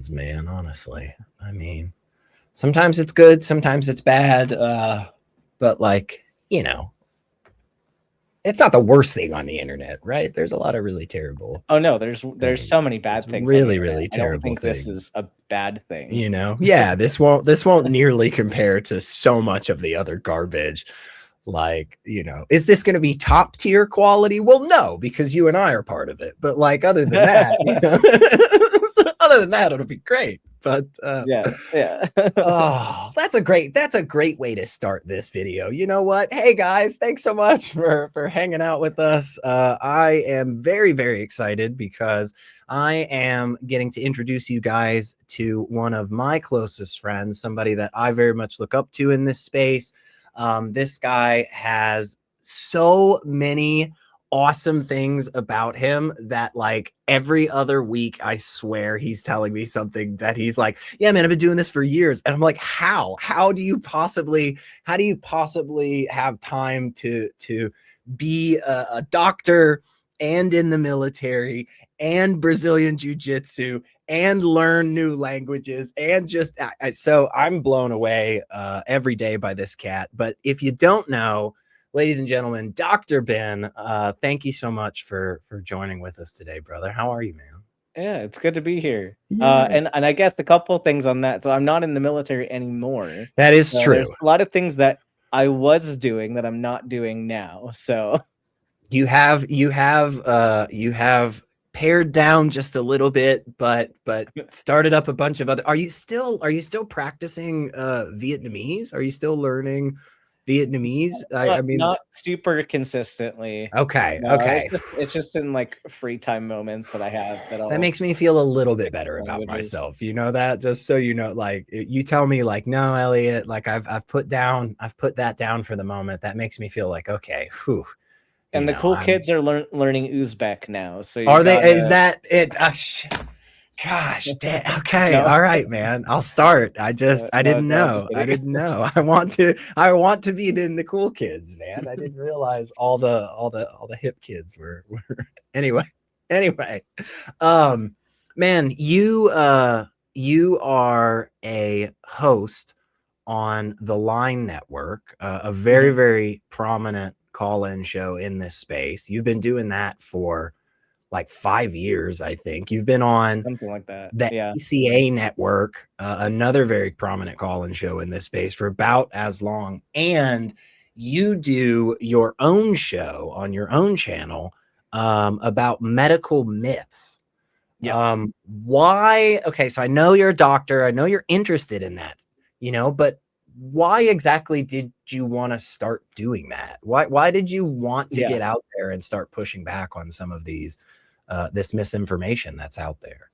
worlds, man, honestly. I mean, sometimes it's good, sometimes it's bad, but like, you know, it's not the worst thing on the internet, right? There's a lot of really terrible. Oh no, there's so many bad things. Really, really terrible. I don't think this is a bad thing. You know, yeah, this won't nearly compare to so much of the other garbage. Like, you know, is this going to be top tier quality? Well, no, because you and I are part of it. But like, other than that, you know, other than that, it'll be great. But yeah. Oh, that's a great way to start this video. You know what? Hey guys, thanks so much for hanging out with us. I am very, very excited because I am getting to introduce you guys to one of my closest friends, somebody that I very much look up to in this space. This guy has so many awesome things about him that like every other week I swear he's telling me something that he's like, yeah man, I've been doing this for years. And I'm like, how do you possibly have time to be a doctor and in the military and Brazilian jiu-jitsu and learn new languages and just so I'm blown away every day by this cat. But if you don't know, ladies and gentlemen, Dr. Ben, thank you so much for joining with us today, brother. How are you, man? Yeah, it's good to be here. Yeah. And I guess the couple things on that. So I'm not in the military ananymore. That is true. There's a lot of things that I was doing that I'm not doing now. So you have pared down just a little bit, but started up a bunch of other. Are you still practicing Vietnamese? Are you still learning Vietnamese? I mean, not super consistently. Okay. No, Okay. It's just in like free time moments that I have that makes me feel a little bit better about myself. You know that, just so you know, like you tell me like, no, Elliot, like I've put that down for the moment. That makes me feel like, okay, whew. And the cool kids are learning Uzbek now. So are they? Is that it? Gosh, damn. Okay, no. All right, man. I'll start. I didn't know. I didn't know. I want to be in the cool kids, man. I didn't realize all the hip kids were anyway. Man, you are a host on the Line Network, a very, very prominent call-in show in this space. You've been doing that for like 5 years, I think. You've been on something like that. The ACA network, another very prominent call-in show in this space, for about as long. And you do your own show on your own channel about medical myths. Yeah. Why? Okay, so I know you're a doctor. I know you're interested in that, you know, but why exactly did you want to start doing that? Why did you want to get out there and start pushing back on some of these this misinformation that's out there?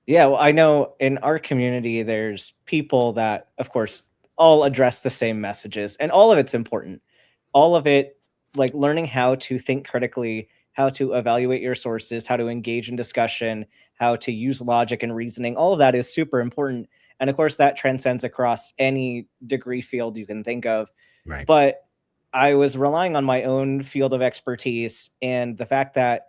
Yeah, well, I know in our community there's people that, of course, all address the same messages, and all of it's important. All of it, like learning how to think critically, how to evaluate your sources, how to engage in discussion, how to use logic and reasoning, all of that is super important. And of course, that transcends across any degree field you can think of. Right. But I was relying on my own field of expertise and the fact that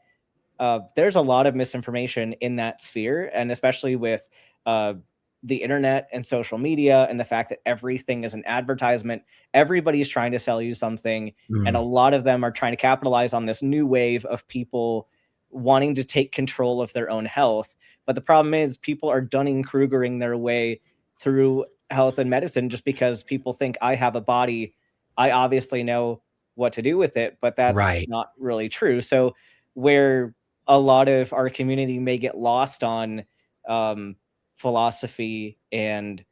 there's a lot of misinformation in that sphere, and especially with the internet and social media and the fact that everything is an advertisement. Everybody's trying to sell you something, and a lot of them are trying to capitalize on this new wave of people wanting to take control of their own health. But the problem is people are Dunning-Krugering their way through health and medicine just because people think I have a body. I obviously know what to do with it, but that's not really true. So where a lot of our community may get lost on philosophy and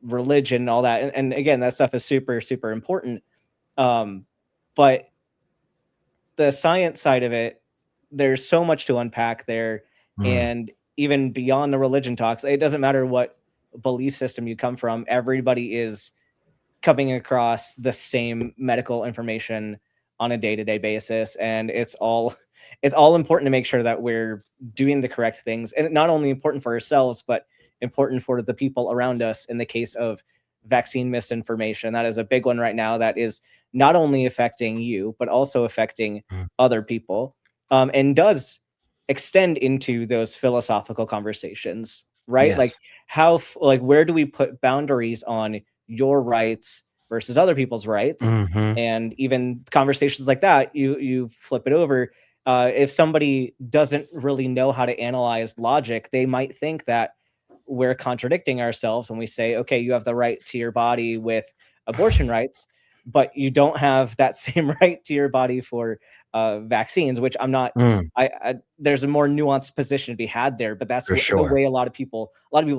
religion and all that. And again, that stuff is super, super important. But the science side of it, there's so much to unpack there. And even beyond the religion talks, it doesn't matter what belief system you come from. Everybody is coming across the same medical information on a day-to-day basis. And it's all important to make sure that we're doing the correct things, and not only important for ourselves, but important for the people around us. In the case of vaccine misinformation, that is a big one right now that is not only affecting you, but also affecting other people, and does extend into those philosophical conversations right? Like Yes. like where do we put boundaries on your rights versus other people's rights? Hmm. And even conversations like that, you flip it over. If somebody doesn't really know how to analyze logic, they might think that we're contradicting ourselves when we say, okay, you have the right to your body with abortion rights, but you don't have that same right to your body for vaccines, which I'm not. Mm, There's a more nuanced position to be had there, but that's for the sure. way a lot of people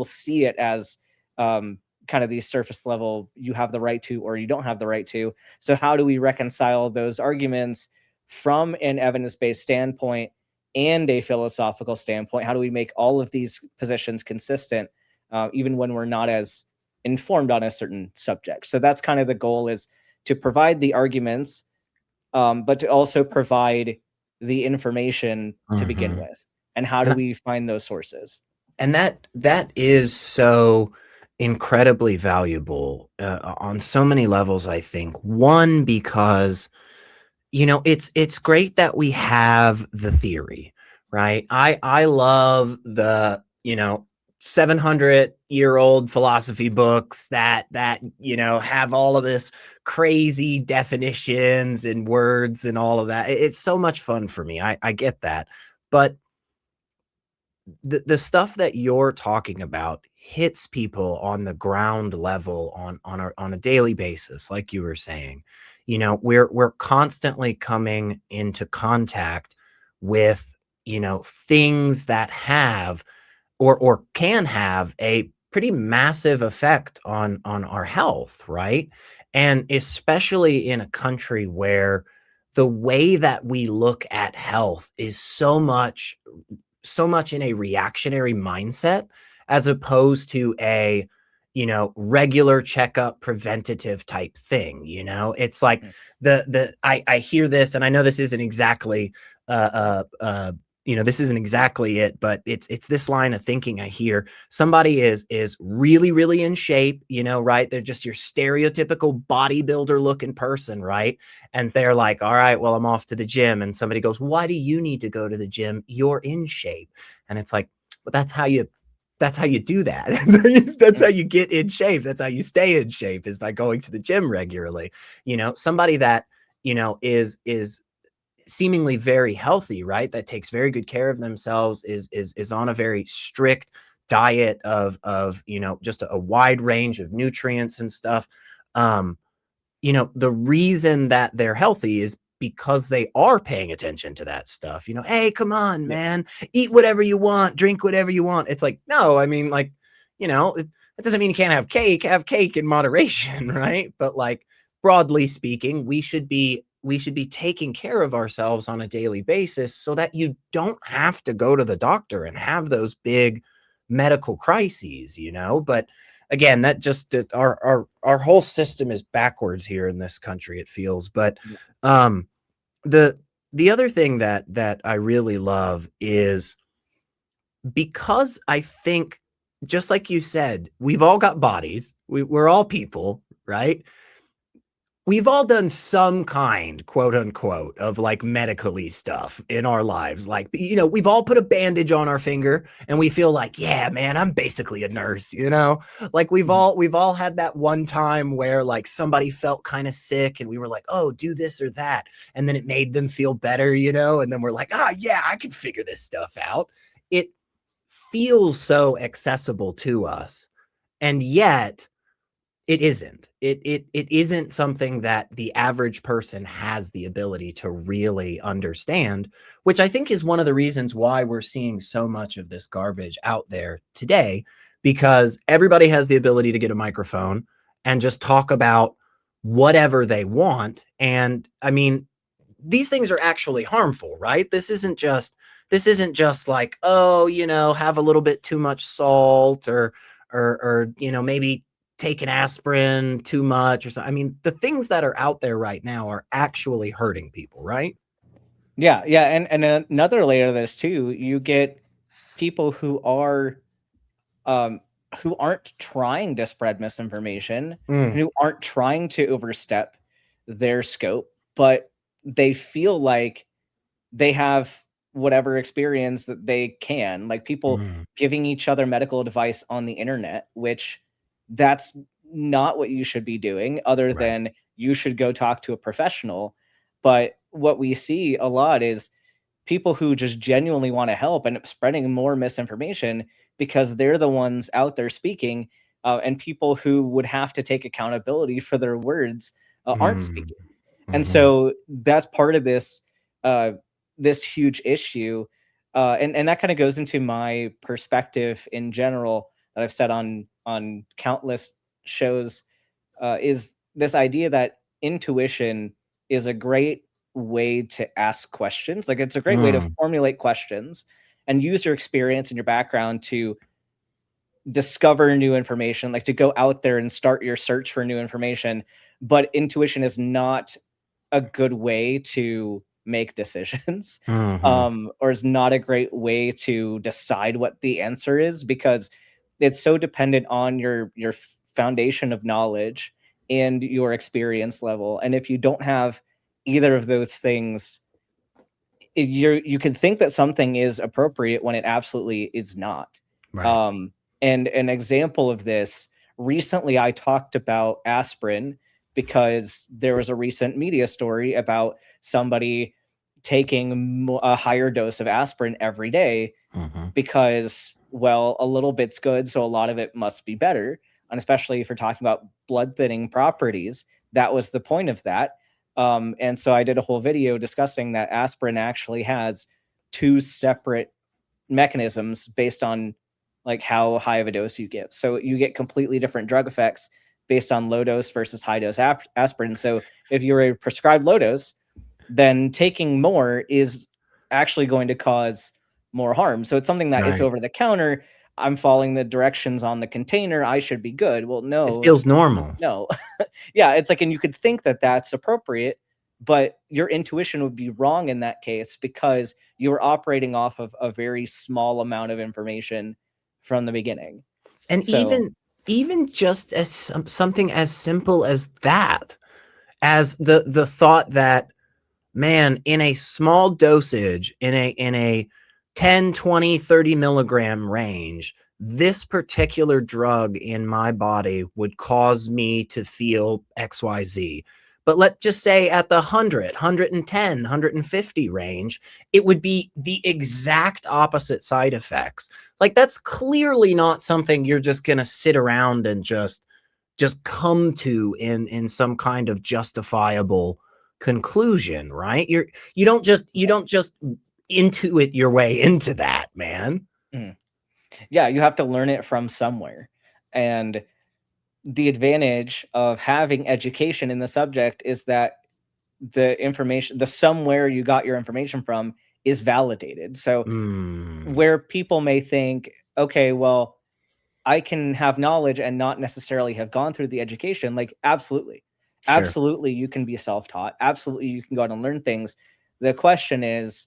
see it as kind of these surface level. You have the right to, or you don't have the right to. So how do we reconcile those arguments from an evidence-based standpoint and a philosophical standpoint? How do we make all of these positions consistent, even when we're not as informed on a certain subject? So that's kind of the goal, is to provide the arguments, but to also provide the information to begin Hmm. with. And how do And we find those sources? and that is so incredibly valuable on so many levels. I think one, because it's great that we have the theory, right? I love the 700-year-old philosophy books that have all of this crazy definitions and words and all of that. It's so much fun for me. I get that. But the stuff that you're talking about hits people on the ground level on a daily basis, like you were saying. We're constantly coming into contact with things that have or can have a pretty massive effect on our health, right? And especially in a country where the way that we look at health is so much in a reactionary mindset, as opposed to a regular checkup preventative type thing. It's like Mm. I hear this, and I know this isn't exactly this isn't exactly it, but it's this line of thinking I hear. Somebody is really, really in shape, right? They're just your stereotypical bodybuilder looking person, right? And they're like, all right, well, I'm off to the gym. And somebody goes, why do you need to go to the gym? You're in shape. And it's like, well, that's how you do that. That's how Mm. you get in shape. That's how you stay in shape, is by going to the gym regularly. Somebody that, is seemingly very healthy, right? That takes very good care of themselves, is on a very strict diet of just a wide range of nutrients and stuff. Um, the reason that they're healthy is because they are paying attention to that stuff. Hey, come on, Yeah. man, eat whatever you want, drink whatever you want. It's like, no, I mean, like, it doesn't mean you can't have cake in moderation, right? But like, broadly speaking, we should be taking care of ourselves on a daily basis so that you don't have to go to the doctor and have those big medical crises. But again, that just our whole system is backwards here in this country, it feels. But Yeah. um the the other thing that I really love is, because I think, just like you said, we've all got bodies, we're all people, right? We've all done some kind, quote unquote, of like medically stuff in our lives. Like, we've all put a bandage on our finger and we feel like, yeah, man, I'm basically a nurse. Like Mhm. we've all had that one time where like somebody felt kind of sick and we were like, oh, do this or that. And then it made them feel better. And then we're like, ah, yeah, I can figure this stuff out. It feels so accessible to us. And yet, it isn't. It isn't something that the average person has the ability to really understand, which I think is one of the reasons why we're seeing so much of this garbage out there today, because everybody has the ability to get a microphone and just talk about whatever they want. And I mean, these things are actually harmful, right? This isn't just like, oh, have a little bit too much salt, or maybe take an aspirin too much or something. I mean, the things that are out there right now are actually hurting people, right? Yeah, yeah, and another layer of this too, you get people um who aren't trying to spread misinformation, Mm, who aren't trying to overstep their scope, but they feel like they have whatever experience that they can, like people giving each other medical advice on the internet, which that's not what you should be doing, other Right. than you should go talk to a professional. But what we see a lot is people who just genuinely want to help and spreading more misinformation because they're the ones out there speaking, and people who would have to take accountability for their words aren't Mm. speaking. And Mhm. so that's part of this this huge issue, and that kind of goes into my perspective in general that I've said on countless shows, is this idea that intuition is a great way to ask questions. Like it's a great way to Mm. formulate questions and use your experience and your background to discover new information, like to go out there and start your search for new information. But intuition is not a good way to make decisions, Mhm. or is not a great way to decide what the answer is, because it's so dependent on your foundation of knowledge and your experience level. And if you don't have either of those things, you can think that something is appropriate when it absolutely is not. Right. Um, and an example of this, recently I talked about aspirin because there was a recent media story about somebody taking a higher dose of aspirin every day Mhm. because, well, a little bit's good, so a lot of it must be better. And especially if you're talking about blood thinning properties, that was the point of that. And so I did a whole video discussing that aspirin actually has two separate mechanisms based on like how high of a dose you give. So you get completely different drug effects based on low dose versus high dose aspirin. So if you're a prescribed low dose, then taking more is actually going to cause more harm. So it's something that it's Right. over the counter. I'm following the directions on the container. I should be good. Well, It no, feels normal. no. Yeah, it's like, and you could think that that's appropriate, but your intuition would be wrong in that case because you were operating off of a very small amount of information from the beginning. And So, even just as something as simple as that, as the thought that, man, in a small dosage, in a 10, 20, 30 milligram range, this particular drug in my body would cause me to feel XYZ. But let's just say at the 100, 110, 150 range, it would be the exact opposite side effects. Like that's clearly not something you're just going to sit around and just come to in some kind of justifiable conclusion, right? You don't just intuit your way into that, man. mm, yeah, you have to learn it from somewhere. And the advantage of having education in the subject is that the somewhere you got your information from is validated. So Mm, where people may think, okay, well, I can have knowledge and not necessarily have gone through the education, like absolutely. sure. Absolutely you can be self-taught. Absolutely you can go out and learn things. The question is,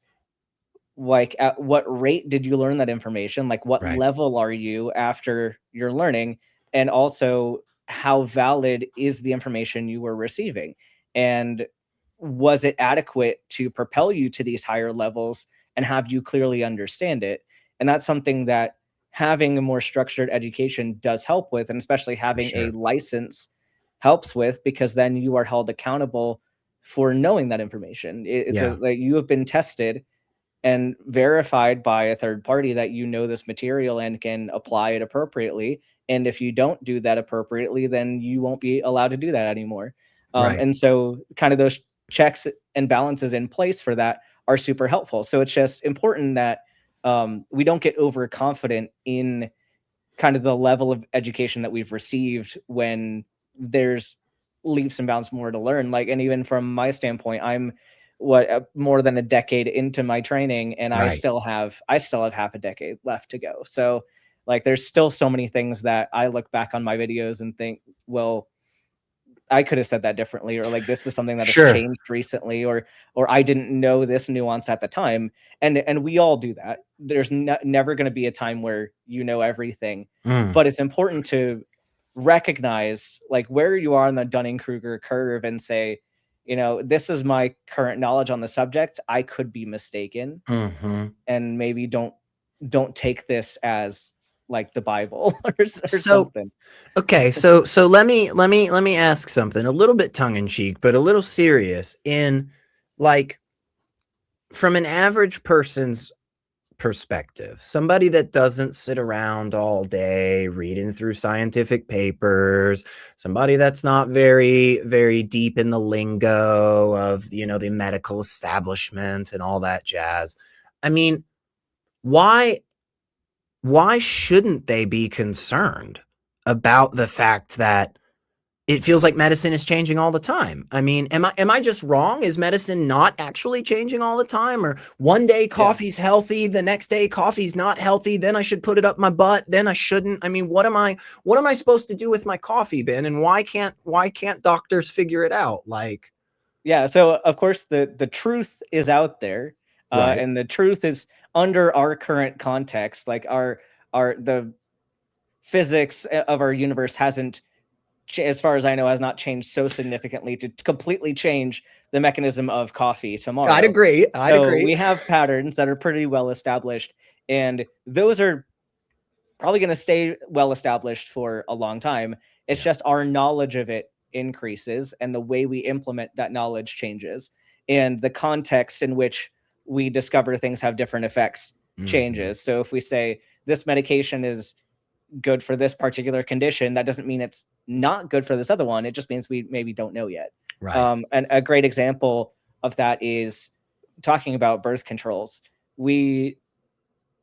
like, at what rate did you learn that information? Like what Right. level are you after you're learning? And also how valid is the information you were receiving? And was it adequate to propel you to these higher levels and have you clearly understand it? And that's something that having a more structured education does help with, and especially For having a sure. license helps with, because then you are held accountable for knowing that information. It's a Yeah. like you have been tested and verified by a third party that you know this material and can apply it appropriately. And if you don't do that appropriately, then you won't be allowed to do that anymore. Right. And so, kind of those checks and balances in place for that are super helpful. So it's just important that we don't get overconfident in kind of the level of education that we've received when there's leaps and bounds more to learn. Like, and even from my standpoint, I'm more than a decade into my training, and Right. I still have half a decade left to go. So, like, there's still so many things that I look back on my videos and think, well, I could have said that differently, or like this is something that has Sure. changed recently, or I didn't know this nuance at the time. And we all do that. There's never going to be a time where you know everything, Mm, but it's important to recognize like where you are on the Dunning-Kruger curve and say, you know, this is my current knowledge on the subject. I could be mistaken, and maybe don't take this as like the Bible or So, something. okay, so let me ask something a little bit tongue in cheek, but a little serious. In like, from an average person's perspective, somebody that doesn't sit around all day reading through scientific papers, somebody that's not very deep in the lingo of, the medical establishment and all that jazz. I mean, why shouldn't they be concerned about the fact that it feels like medicine is changing all the time? I mean, am I just wrong? Is medicine not actually changing all the time? Or one day Yeah. coffee's healthy, the next day coffee's not healthy, then I should put it up my butt, then I shouldn't? I mean, what am I supposed to do with my coffee bin, and why can't doctors figure it out? Like, Yeah, so of course the truth is out there, right. and the truth is under our current context, like our the physics of our universe hasn't, as far as I know, has not changed so significantly to completely change the mechanism of coffee I'd tomorrow. agree. I'd So agree. we have patterns that are pretty well established, and those are probably going to stay well established for a long time. It's Yeah. just our knowledge of it increases and the way we implement that knowledge changes. And the context in which we discover things have different effects Mhm. changes. So if we say this medication is good for this particular condition, that doesn't mean it's not good for this other one. It just means we maybe don't know yet. Right. And a great example of that is talking about birth controls. We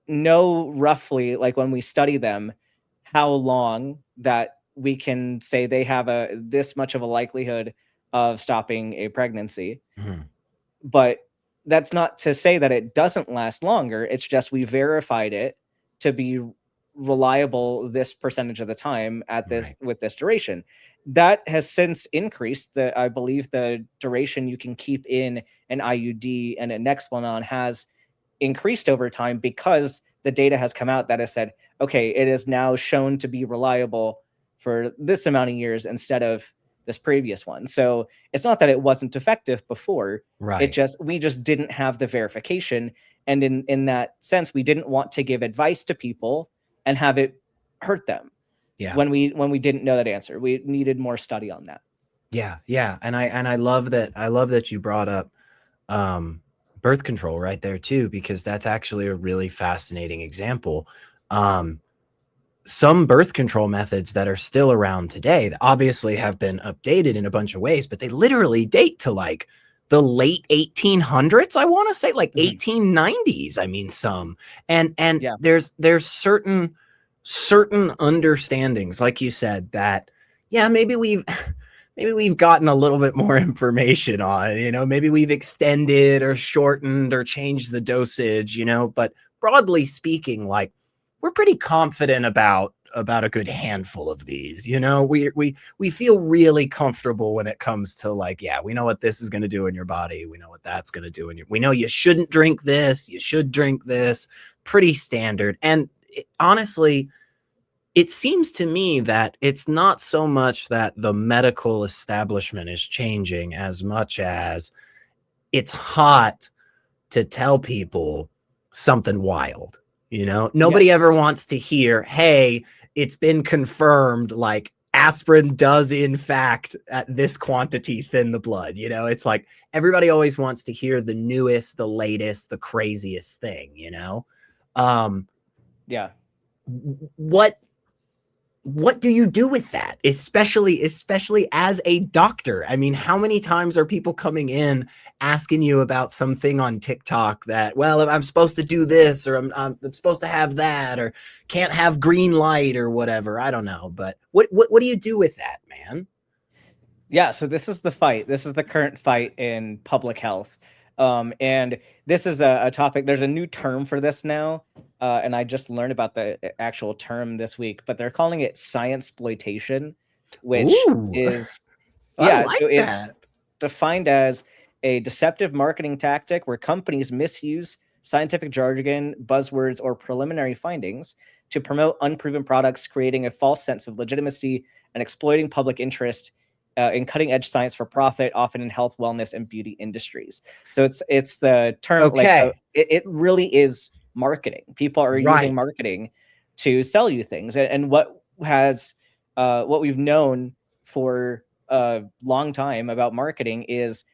know roughly, like when we study them, how long that we can say they have a this much of a likelihood of stopping a pregnancy. Mhm. But that's not to say that it doesn't last longer. It's just we verified it to be reliable this percentage of the time at this Right. with this duration. That has since increased. The I believe the duration you can keep in an IUD and a Nexplanon has increased over time because the data has come out that has said, okay, it is now shown to be reliable for this amount of years instead of this previous one. So it's not that it wasn't effective before. It Right. just we just didn't have the verification. And in that sense, we didn't want to give advice to people and have it hurt them Yeah. when we didn't know that answer. We needed more study on that. Yeah. Yeah. And I love that. I love that you brought up um, birth control right there too, because that's actually a really fascinating example. Um, some birth control methods that are still around today that obviously have been updated in a bunch of ways, but they literally date to like the late 1800s. I want to say like Mhm. 1890s. I mean, some, and Yeah. there's certain understandings, like you said, that yeah, maybe we've gotten a little bit more information on, maybe we've extended or shortened or changed the dosage, but broadly speaking, like, we're pretty confident about a good handful of these. We feel really comfortable when it comes to, like, yeah, we know what this is going to do in your body, we know what that's going to do in your, we know you shouldn't drink this, you should drink this. Pretty standard. And honestly, it seems to me that it's not so much that the medical establishment is changing as much as it's hot to tell people something wild. Yeah. Nobody ever wants to hear, hey, it's been confirmed, like, aspirin does in fact at this quantity thin the blood. It's like everybody always wants to hear the newest, the latest, the craziest thing. um Yeah. what what do you do with that, especially as a doctor? I mean, how many times are people coming in asking you about something on TikTok that, well, if I'm supposed to do this, or I'm supposed to have that, or can't have green light or whatever? I don't know, but what do you do with that, man? Yeah, so this is the fight. This is the current fight in public health. And this is a topic. There's a new term for this now, and I just learned about the actual term this week. But they're calling it science exploitation, which Ooh, is, I yeah. like So it's that. defined as a deceptive marketing tactic where companies misuse scientific jargon, buzzwords, or preliminary findings to promote unproven products, creating a false sense of legitimacy and exploiting public interest in cutting edge science for profit, often in health, wellness, and beauty industries. So it's the term it really is marketing. People are using marketing to sell you things, and what we've known for a long time about marketing is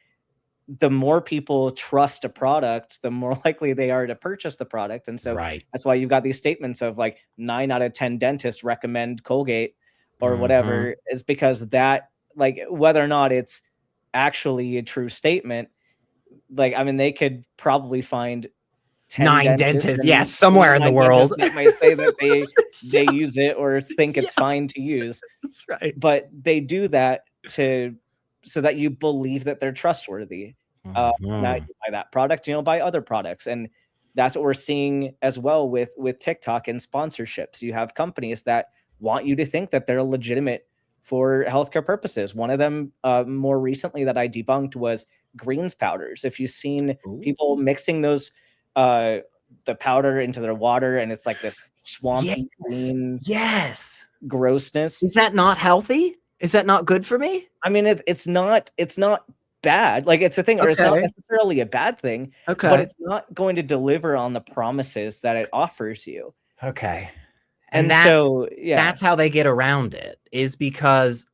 the more people trust a product, the more likely they are to purchase the product. And so that's why you've got these statements of like 9 out of 10 dentists recommend Colgate or whatever, is because that, like, whether or not it's actually a true statement, like, I mean, they could probably find 9 dentists, yes, somewhere in the world that might say that they use it or think it's fine to use. That's right. But they do that so that you believe that they're trustworthy. Now you buy that product, you know, buy other products. And that's what we're seeing as well with TikTok and sponsorships. You have companies that want you to think that they're legitimate for healthcare purposes. One of them more recently that I debunked was greens powders. If you've seen people mixing those the powder into their water, and it's like this swampy green grossness. Is that not healthy? Is that not good for me? I mean, it's not bad. Like, it's a thing, or it's not necessarily a bad thing, but it's not going to deliver on the promises that it offers you. And that's how they get around it, is because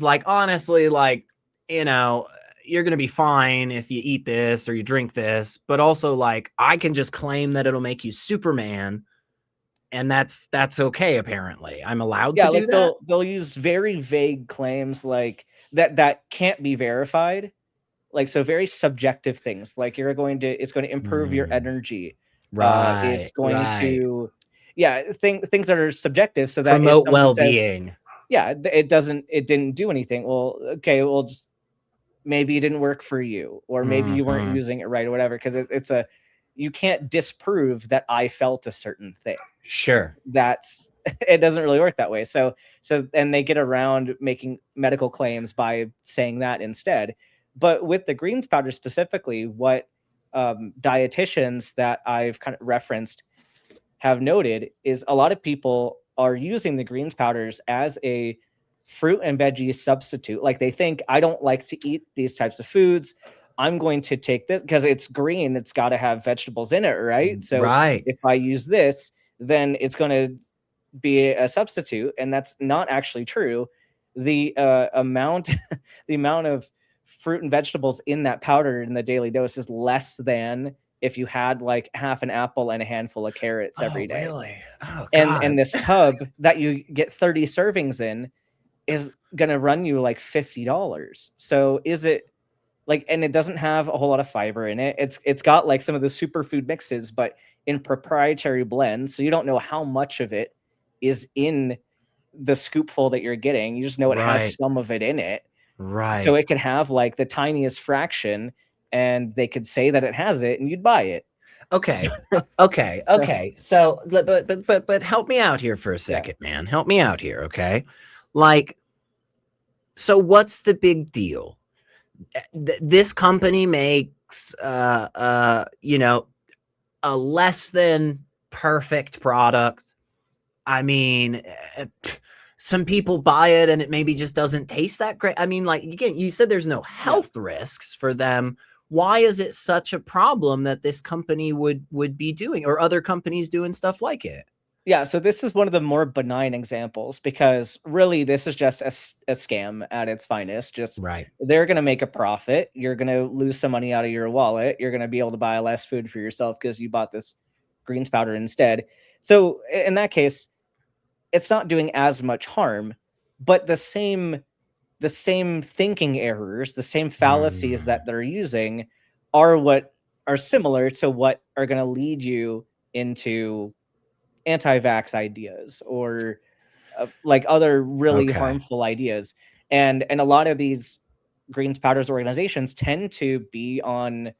like, honestly, like, you know, you're going to be fine if you eat this or you drink this, but also, like, I can just claim that it'll make you Superman, and that's okay. Apparently I'm allowed to do that. They'll use very vague claims like that can't be verified. Like, so very subjective things, like it's going to improve your energy. It's going to, things that are subjective, so that promote well-being. It didn't do anything. Well, okay, well, just maybe it didn't work for you, or maybe you weren't using it right or whatever, because you can't disprove that I felt a certain thing. It doesn't really work that way. So and they get around making medical claims by saying that instead. But with the greens powder specifically, what dietitians that I've kind of referenced have noted is a lot of people are using the greens powders as a fruit and veggie substitute. Like, they think, I don't like to eat these types of foods, I'm going to take this because it's green, it's got to have vegetables in it, right? So if I use this, then it's going to be a substitute, and that's not actually true. The amount of fruit and vegetables in that powder in the daily dose is less than if you had like half an apple and a handful of carrots every day. Really? Oh, God. And this tub that you get 30 servings in is going to run you like $50. So is it like, and it doesn't have a whole lot of fiber in it. It's got like some of the superfood mixes, but in proprietary blends. So you don't know how much of it is in the scoopful that you're getting. You just know it has some of it in it. So it could have like the tiniest fraction, and they could say that it has it, and you'd buy it. Okay. So, but help me out here for a second, man. Help me out here, okay? Like, so what's the big deal? This company makes, you know, a less than perfect product. I mean, some people buy it and it maybe just doesn't taste that great. I mean, like, again, you said there's no health risks for them. Why is it such a problem that this company would be doing, or other companies doing stuff like it? Yeah, so this is one of the more benign examples, because really this is just a scam at its finest. Just they're going to make a profit. You're going to lose some money out of your wallet. You're going to be able to buy less food for yourself because you bought this greens powder instead. So in that case, it's not doing as much harm, but the same thinking errors, the same fallacies that they're using are what are similar to what are going to lead you into anti-vax ideas, or like other really harmful ideas. And a lot of these greens powders organizations tend to be on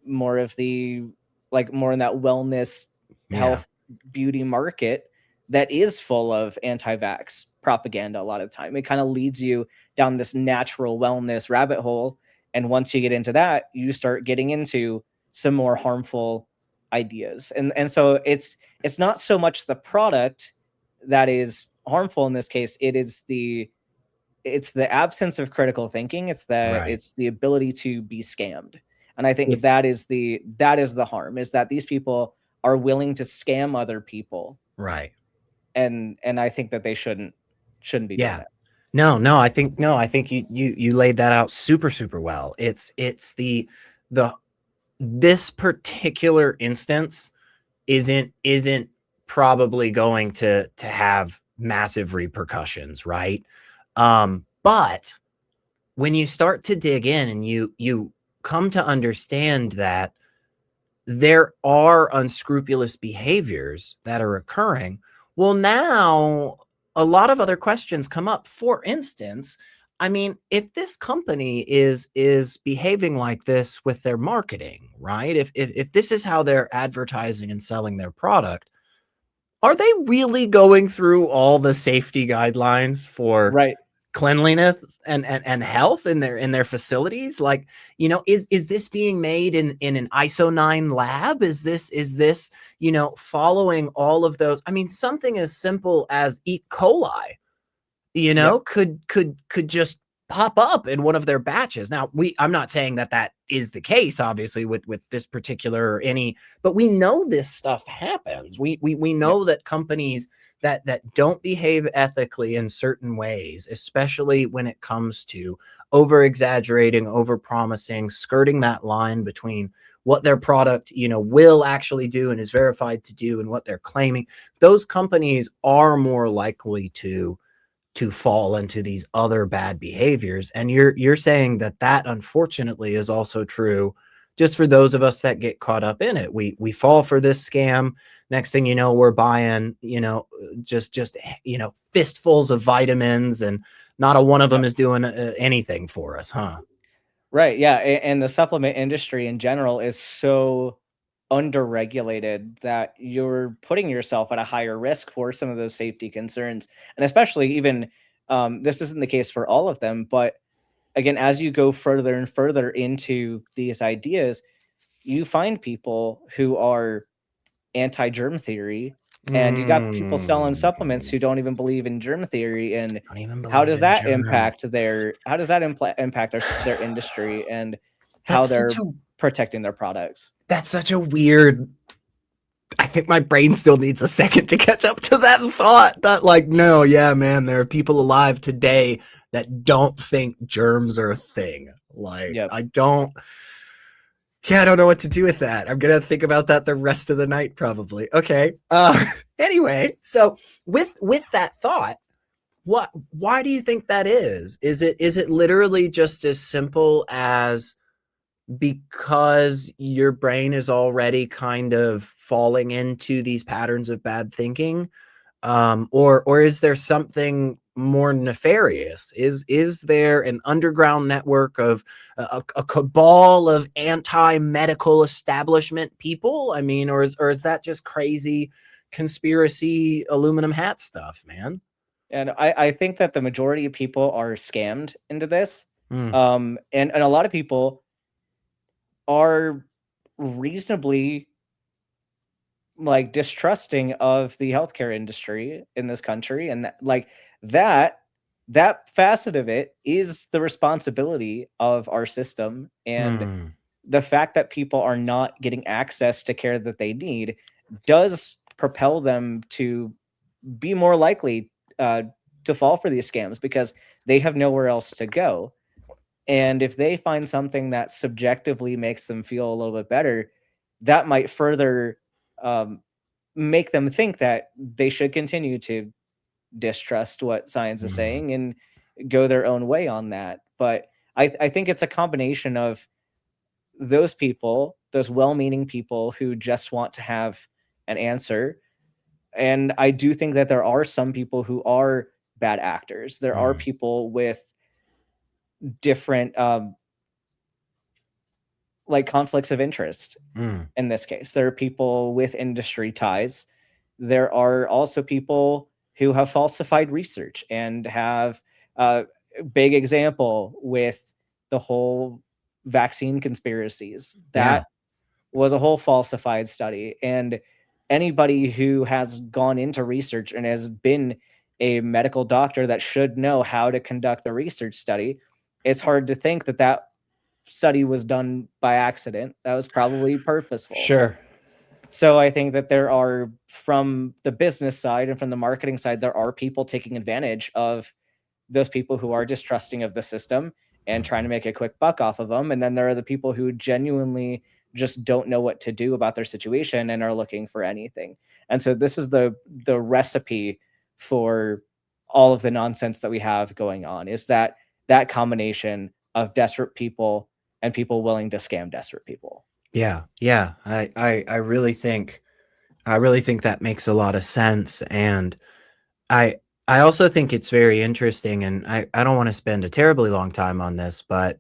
more of the, like, more in that wellness, health, beauty market that is full of anti-vax propaganda a lot of the time. It kind of leads you down this natural wellness rabbit hole. And once you get into that, you start getting into some more harmful ideas. And so it's not so much the product that is harmful in this case. It is the it's the absence of critical thinking. It's Right. the ability to be scammed. And I think If that is the harm, is that these people are willing to scam other people. right. And I think that they shouldn't be doing Yeah. that. No, I think you laid that out super, super well. It's the this particular instance isn't probably going to have massive repercussions, right? But when you start to dig in and you come to understand that there are unscrupulous behaviors that are occurring, well, now a lot of other questions come up. For instance, I mean, if this company is behaving like this with their marketing, right? If this is how they're advertising and selling their product, are they really going through all the safety guidelines for Right. cleanliness and health in their facilities? Like, is this being made in an ISO 9 lab? Is this following all of those? I mean, something as simple as E. coli, Yep. could just pop up in one of their batches. Now, I'm not saying that is the case, obviously, with this particular or any, but we know this stuff happens. We Yep. know that companies that don't behave ethically in certain ways, especially when it comes to over exaggerating, over promising, skirting that line between what their product will actually do and is verified to do and what they're claiming, those companies are more likely to fall into these other bad behaviors. And you're saying that unfortunately is also true just for those of us that get caught up in it. We fall for this scam. Next thing you know, we're buying just fistfuls of vitamins, and not a one of them Yep. is doing anything for us, huh? Right. Yeah. And the supplement industry in general is so underregulated that you're putting yourself at a higher risk for some of those safety concerns. And especially even, this isn't the case for all of them, but again, as you go further and further into these ideas, you find people who are anti-germ theory, and you got people selling supplements Mm. who don't even believe in germ theory. And Don't even believe in germ. how does that impact their industry and how That's such they're a protecting their products? that's such a weird. I think my brain still needs a second to catch up to that thought. That, like, no, yeah, man, there are people alive today that don't think germs are a thing. Like, Yep. I don't know what to do with that. I'm gonna think about that the rest of the night, probably. Okay. Anyway, so with that thought, why do you think that is? Is it literally just as simple as because your brain is already kind of falling into these patterns of bad thinking, or is there something more nefarious? Is there an underground network of a cabal of anti-medical establishment people? I mean, or is that just crazy conspiracy aluminum hat stuff, man? And I think that the majority of people are scammed into this. Hmm. And a lot of people are reasonably like distrusting of the healthcare industry in this country, and that that facet of it is the responsibility of our system. And Hmm. the fact that people are not getting access to care that they need does propel them to be more likely to fall for these scams, because they have nowhere else to go. And if they find something that subjectively makes them feel a little bit better, that might further um, make them think that they should continue to distrust what science is Hmm. saying and go their own way on that. But I think it's a combination of those people, those well-meaning people who just want to have an answer. And I do think that there are some people who are bad actors. There are Hmm. people with different like conflicts of interest. Hmm. In this case, there are people with industry ties. There are also people who have falsified research and have a big example with the whole vaccine conspiracies. Yeah. That was a whole falsified study. And anybody who has gone into research and has been a medical doctor that should know how to conduct a research study, it's hard to think that that study was done by accident. That was probably purposeful. Sure. So I think that there are, from the business side and from the marketing side, there are people taking advantage of those people who are distrusting of the system and trying to make a quick buck off of them. And then there are the people who genuinely just don't know what to do about their situation and are looking for anything. And so this is the recipe for all of the nonsense that we have going on, is that that combination of desperate people and people willing to scam desperate people. Yeah, yeah. I really think that makes a lot of sense. And I I also think it's very interesting, and I don't want to spend a terribly long time on this, but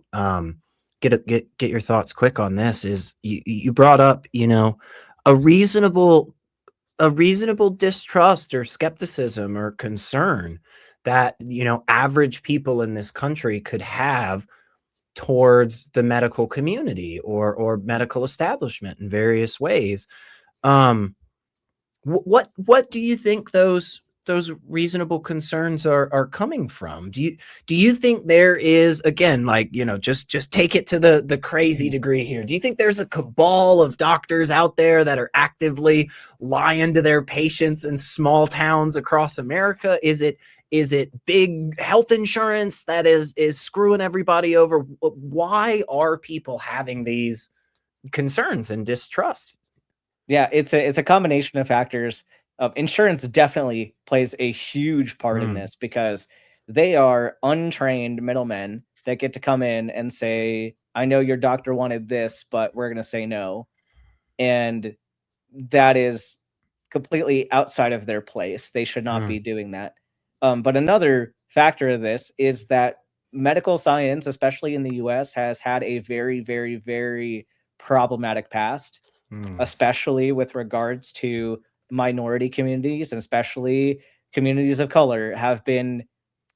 get your thoughts quick on this. Is you brought up, a reasonable distrust or skepticism or concern that average people in this country could have towards the medical community or medical establishment in various ways. Um, what do you think those reasonable concerns are coming from? Do you think there is, again, like, just take it to the crazy degree here? Do you think there's a cabal of doctors out there that are actively lying to their patients in small towns across America? Is it big health insurance that is screwing everybody over? Why are people having these concerns and distrust? Yeah, it's a combination of factors. Insurance definitely plays a huge part in Mm, this, because they are untrained middlemen that get to come in and say, "I know your doctor wanted this, but we're going to say no." And that is completely outside of their place. They should not mm, be doing that. But another factor of this is that medical science, especially in the US, has had a very, very, very problematic past, mm, especially with regards to minority communities, and especially communities of color have been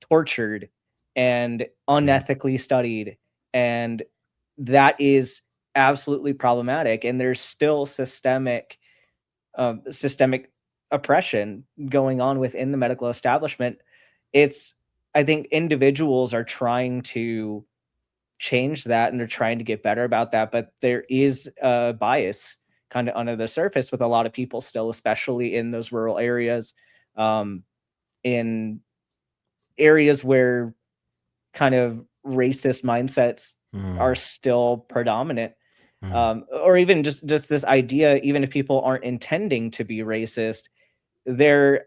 tortured and yeah, unethically studied. And that is absolutely problematic. And there's still systemic oppression going on within the medical establishment. It's, I think individuals are trying to change that and they're trying to get better about that, but there is a bias kind of under the surface with a lot of people still, especially in those rural areas, um, in areas where kind of racist mindsets are mm, still predominant. mm, Or even just this idea, even if people aren't intending to be racist, there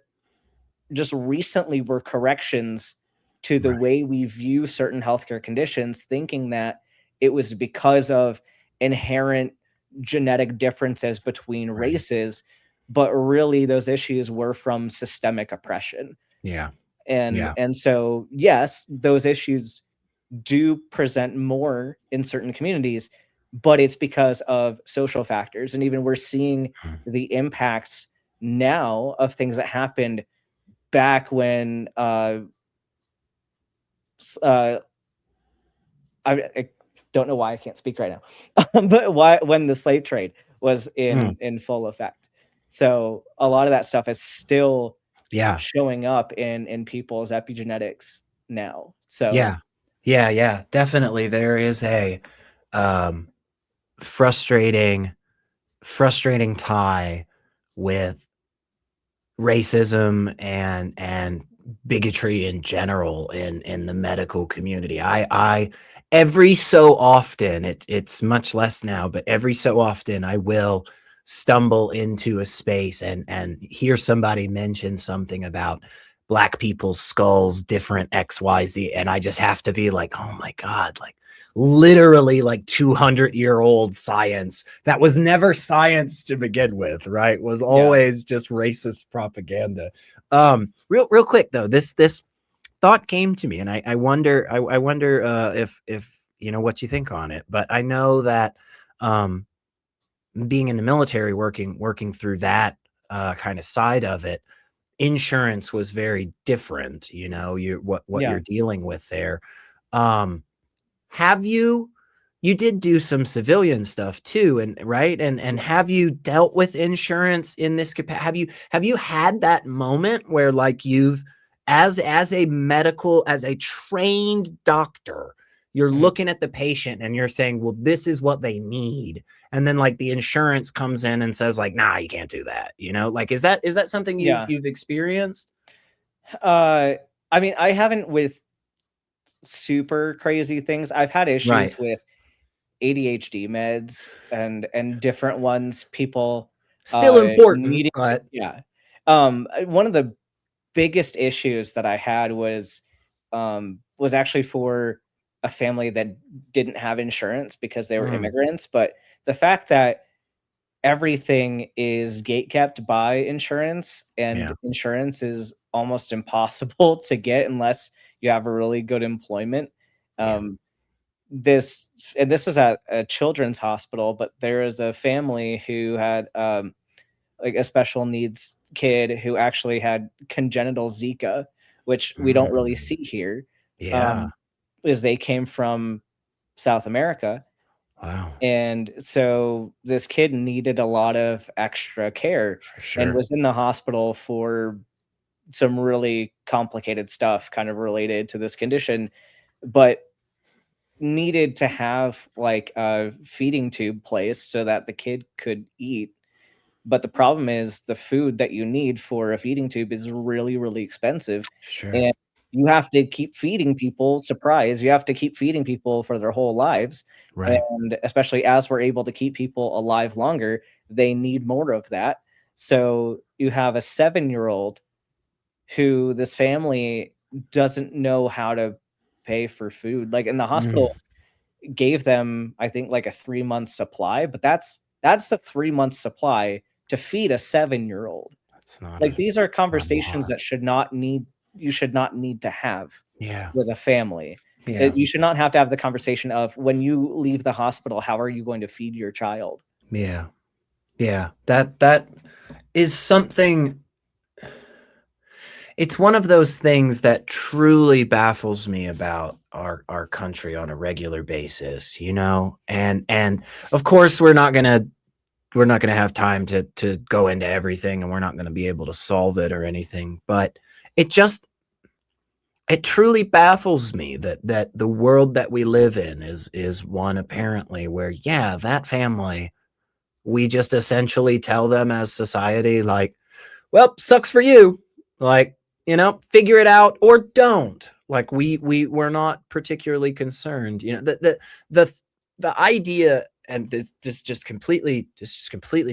just recently were corrections to the right, way we view certain healthcare conditions, thinking that it was because of inherent genetic differences between right, races, but really those issues were from systemic oppression. yeah, And yeah, and so yes, those issues do present more in certain communities, but it's because of social factors. And even we're seeing mm, the impacts now of things that happened back when s- uh I don't know why I can't speak right now. But why, when the slave trade was mm, in full effect. So a lot of that stuff is still yeah, showing up in people's epigenetics now. So yeah, yeah, yeah, definitely. There is a um, frustrating tie with racism and bigotry in general in the medical community. I every so often, it's much less now, but every so often I will stumble into a space and hear somebody mention something about black people's skulls different XYZ, and I just have to be like, oh my god, like literally like 200-year-old science that was never science to begin with, right? Was yeah. always just racist propaganda. Real quick though, this thought came to me, and I wonder, I wonder if what you think on it. But I know that um being in the military, working through that kind of side of it, insurance was very different. You what you're Yeah. dealing with there. Um, have you did do some civilian stuff too, and right? And have you dealt with insurance in this capacity? Have you had that moment where, like, you've as a trained doctor, you're Mhm. looking at the patient and you're saying, well, this is what they need. And then like the insurance comes in and says like, nah, you can't do that. You know, like, is that something Yeah. you've experienced? Uh, I mean, I haven't with super crazy things. I've had Right. issues with ADHD meds and different ones, people, Still important, needing but yeah. One of the biggest issues that I had was actually for a family that didn't have insurance because they were mm, immigrants, but the fact that everything is gate kept by insurance, and yeah. insurance is almost impossible to get unless you have a really good employment. Yeah. Um, this was at a children's hospital, but there is a family who had like a special needs kid who actually had congenital Zika, which we don't really Mm, see here, yeah. um, is they came from South America. Wow. And so this kid needed a lot of extra care For and sure. was in the hospital for some really complicated stuff kind of related to this condition, but needed to have like a feeding tube placed so that the kid could eat. But the problem is the food that you need for a feeding tube is really, really expensive. Sure. And you have to keep feeding people, surprise, you have to keep feeding people for their whole lives. Right. And especially as we're able to keep people alive longer, they need more of that. So you have a 7-year-old who this family doesn't know how to pay for food. Like, in the Mm, hospital gave them, I think, like a 3-month supply, but that's a 3-month supply to feed a 7-year-old. Like, these are that's not a conversations lot. that you should not need to have Yeah. with a family. Yeah. You should not have to have the conversation of, when you leave the hospital, how are you going to feed your child? Yeah. Yeah. That is something. It's one of those things that truly baffles me about our country on a regular basis, you know? And of course we're not gonna have time to go into everything, and we're not gonna be able to solve it or anything, but it just it truly baffles me that the world that we live in is one apparently where, yeah, that family, we just essentially tell them as society, like, well, sucks for you. Like, you know, figure it out or don't. Like we're not particularly concerned. You know, the the idea, and this just completely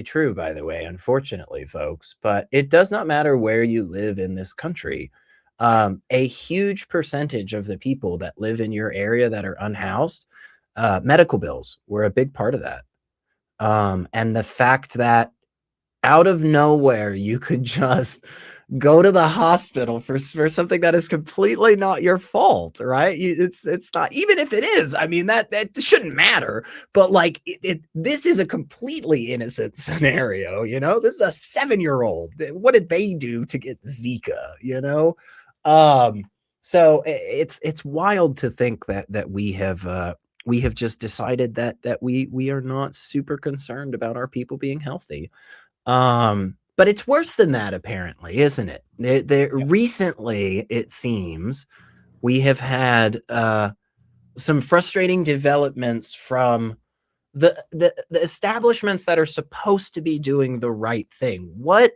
true, by the way, unfortunately, folks, but it does not matter where you live in this country. A huge percentage of the people that live in your area that are unhoused, medical bills were a big part of that. And the fact that out of nowhere, you could just go to the hospital for something that is completely not your fault, right? It's not, even if it is. I mean, that shouldn't matter. But like, this is a completely innocent scenario. You know, this is a 7-year-old. What did they do to get Zika? You know, um, so it's wild to think that we have just decided that we are not super concerned about our people being healthy. But it's worse than that, apparently, isn't it? There Yeah. recently, it seems, we have had some frustrating developments from the establishments that are supposed to be doing the right thing. What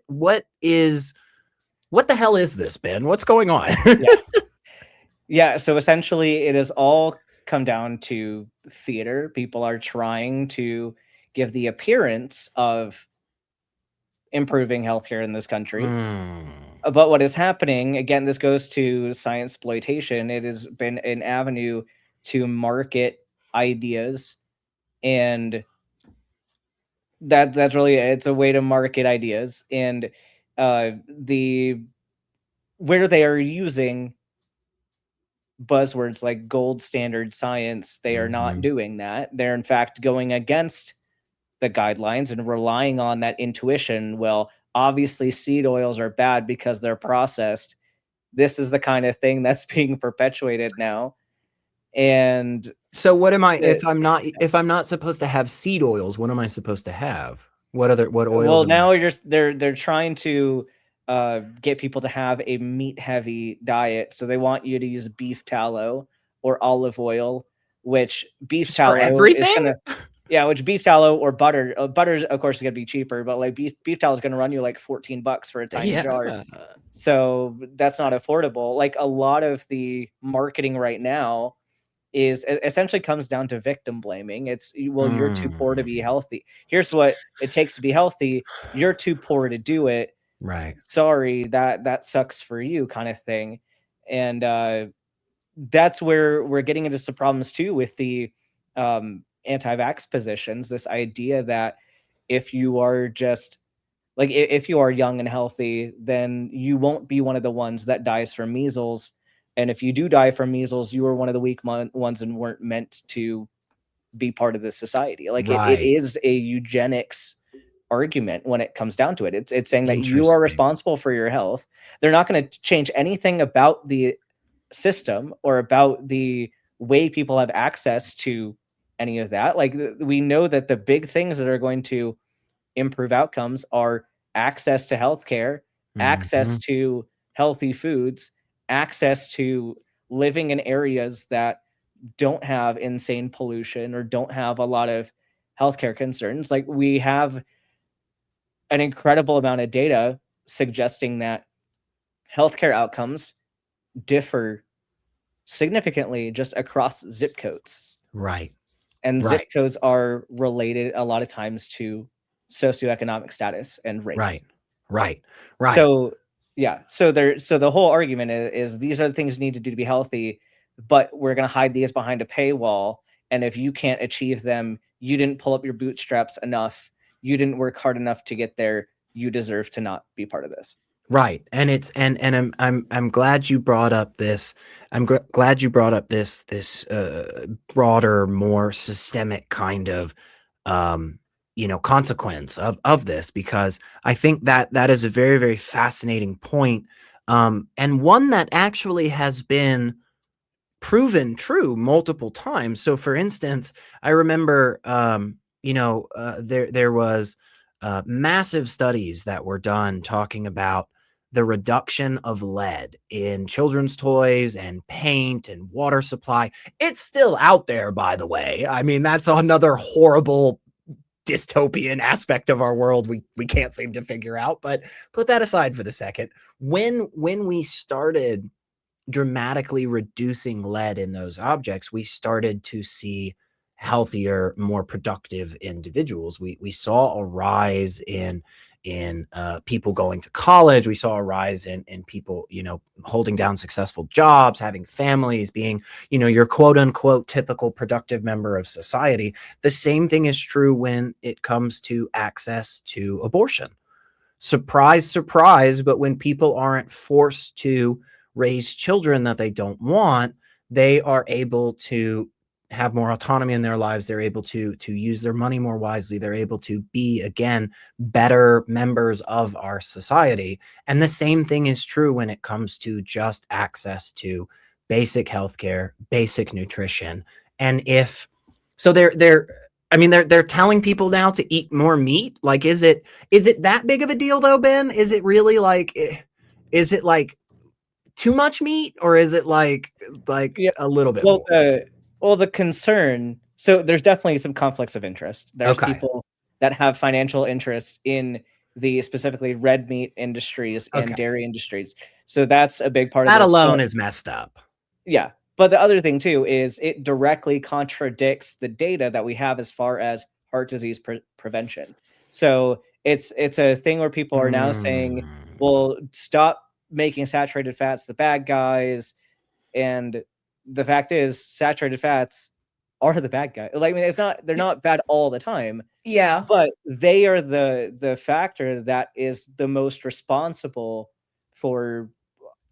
the hell is this, Ben? What's going on? Yeah. Yeah, so essentially it has all come down to theater. People are trying to give the appearance of improving healthcare in this country. Mm, But what is happening, again, this goes to science exploitation. It has been an avenue to market ideas, and that's really it's a way to market ideas. And the where they are using buzzwords like gold standard science, they are not mhm. doing that. They're in fact going against the guidelines and relying on that intuition. Well, obviously seed oils are bad because they're processed. This is the kind of thing that's being perpetuated now. And So what am I the, if I'm not supposed to have seed oils, what am I supposed to have? What oils well, am I? now they're trying to get people to have a meat-heavy diet. So they want you to use beef tallow or olive oil, which beef Just for tallow is everything? gonna which beef tallow or butter. Butter, of course, is gonna be cheaper, but like beef tallow is gonna run you like $14 for a tiny jar. Yeah. So that's not affordable. Like a lot of the marketing right now is essentially comes down to victim blaming. It's, well, you're too poor to be Mm. healthy. Here's what it takes to be healthy. You're too poor to do it. Right. Sorry, that sucks for you, kind of thing. And that's where we're getting into some problems too with the anti-vax positions. This idea that if you are just like if you are young and healthy, then you won't be one of the ones that dies from measles. And if you do die from measles, you are one of the weak ones and weren't meant to be part of this society. Like it Right. is a eugenics argument when it comes down to it. It's saying that you are Interesting. responsible for your health. They're not going to change anything about the system or about the way people have access to any of that. Like we know that the big things that are going to improve outcomes are access to healthcare, access Mhm. to healthy foods, access to living in areas that don't have insane pollution or don't have a lot of healthcare concerns. Like we have an incredible amount of data suggesting that healthcare outcomes differ significantly just across zip codes. Right. And zip Right. codes are related a lot of times to socioeconomic status and race. Right. Right. Right. So yeah, so the whole argument is these are the things you need to do to be healthy, but we're gonna hide these behind a paywall. And if you can't achieve them, you didn't pull up your bootstraps enough, you didn't work hard enough to get there, you deserve to not be part of this. Right. And it's and I'm glad you brought up this. Glad you brought up this broader, more systemic kind of consequence of this, because I think that that is a very, very fascinating point, and one that actually has been proven true multiple times. So, for instance, I remember, there was massive studies that were done talking about the reduction of lead in children's toys and paint and water supply. It's still out there, by the way. I mean, that's another horrible dystopian aspect of our world we can't seem to figure out. But put that aside for the second. When we started dramatically reducing lead in those objects, we started to see healthier, more productive individuals. We saw a rise in people going to college. We saw a rise in people, holding down successful jobs, having families, being, your quote unquote typical productive member of society. The same thing is true when it comes to access to abortion. Surprise, surprise, but when people aren't forced to raise children that they don't want, they are able to have more autonomy in their lives. They're able to use their money more wisely. They're able to be, again, better members of our society. And the same thing is true when it comes to just access to basic healthcare, basic nutrition. And if so, they're telling people now to eat more meat. Like, is it that big of a deal though, Ben? Is it really like, is it like too much meat, or is it like Yeah. a little bit Well, more? the concern, so there's definitely some conflicts of interest. There's Okay. people that have financial interests in the specifically red meat industries and Okay. dairy industries. So that's a big part of That this. But alone is messed up. yeah, but the other thing too is it directly contradicts the data that we have as far as heart disease prevention. So it's a thing where people are now saying, Mm. "Well, stop making saturated fats the bad guys." And the fact is, saturated fats are the bad guy. Like, I mean, they're not bad all the time, Yeah. but they are the factor that is the most responsible for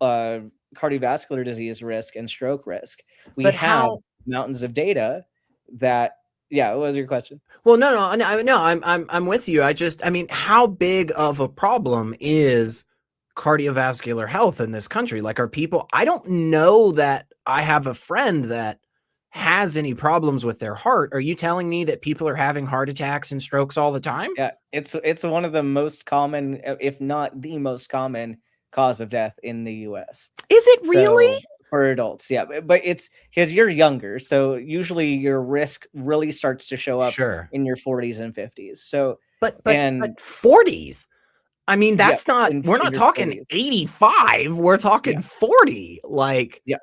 uh, cardiovascular disease risk and stroke risk. We But have how mountains of data that. Yeah, what was your question? Well, no, I'm with you. I mean, how big of a problem is cardiovascular health in this country? Like, are people? I don't know that I have a friend that has any problems with their heart. Are you telling me that people are having heart attacks and strokes all the time? Yeah, it's one of the most common, if not the most common cause of death in the US. Is it really? So for adults, yeah, but it's because you're younger, so usually your risk really starts to show up Sure. in your 40s and 50s. So But and 40s. I mean, yeah, that's not, we're in not your talking 40s. 85, we're Yeah, talking 40. Like, yeah.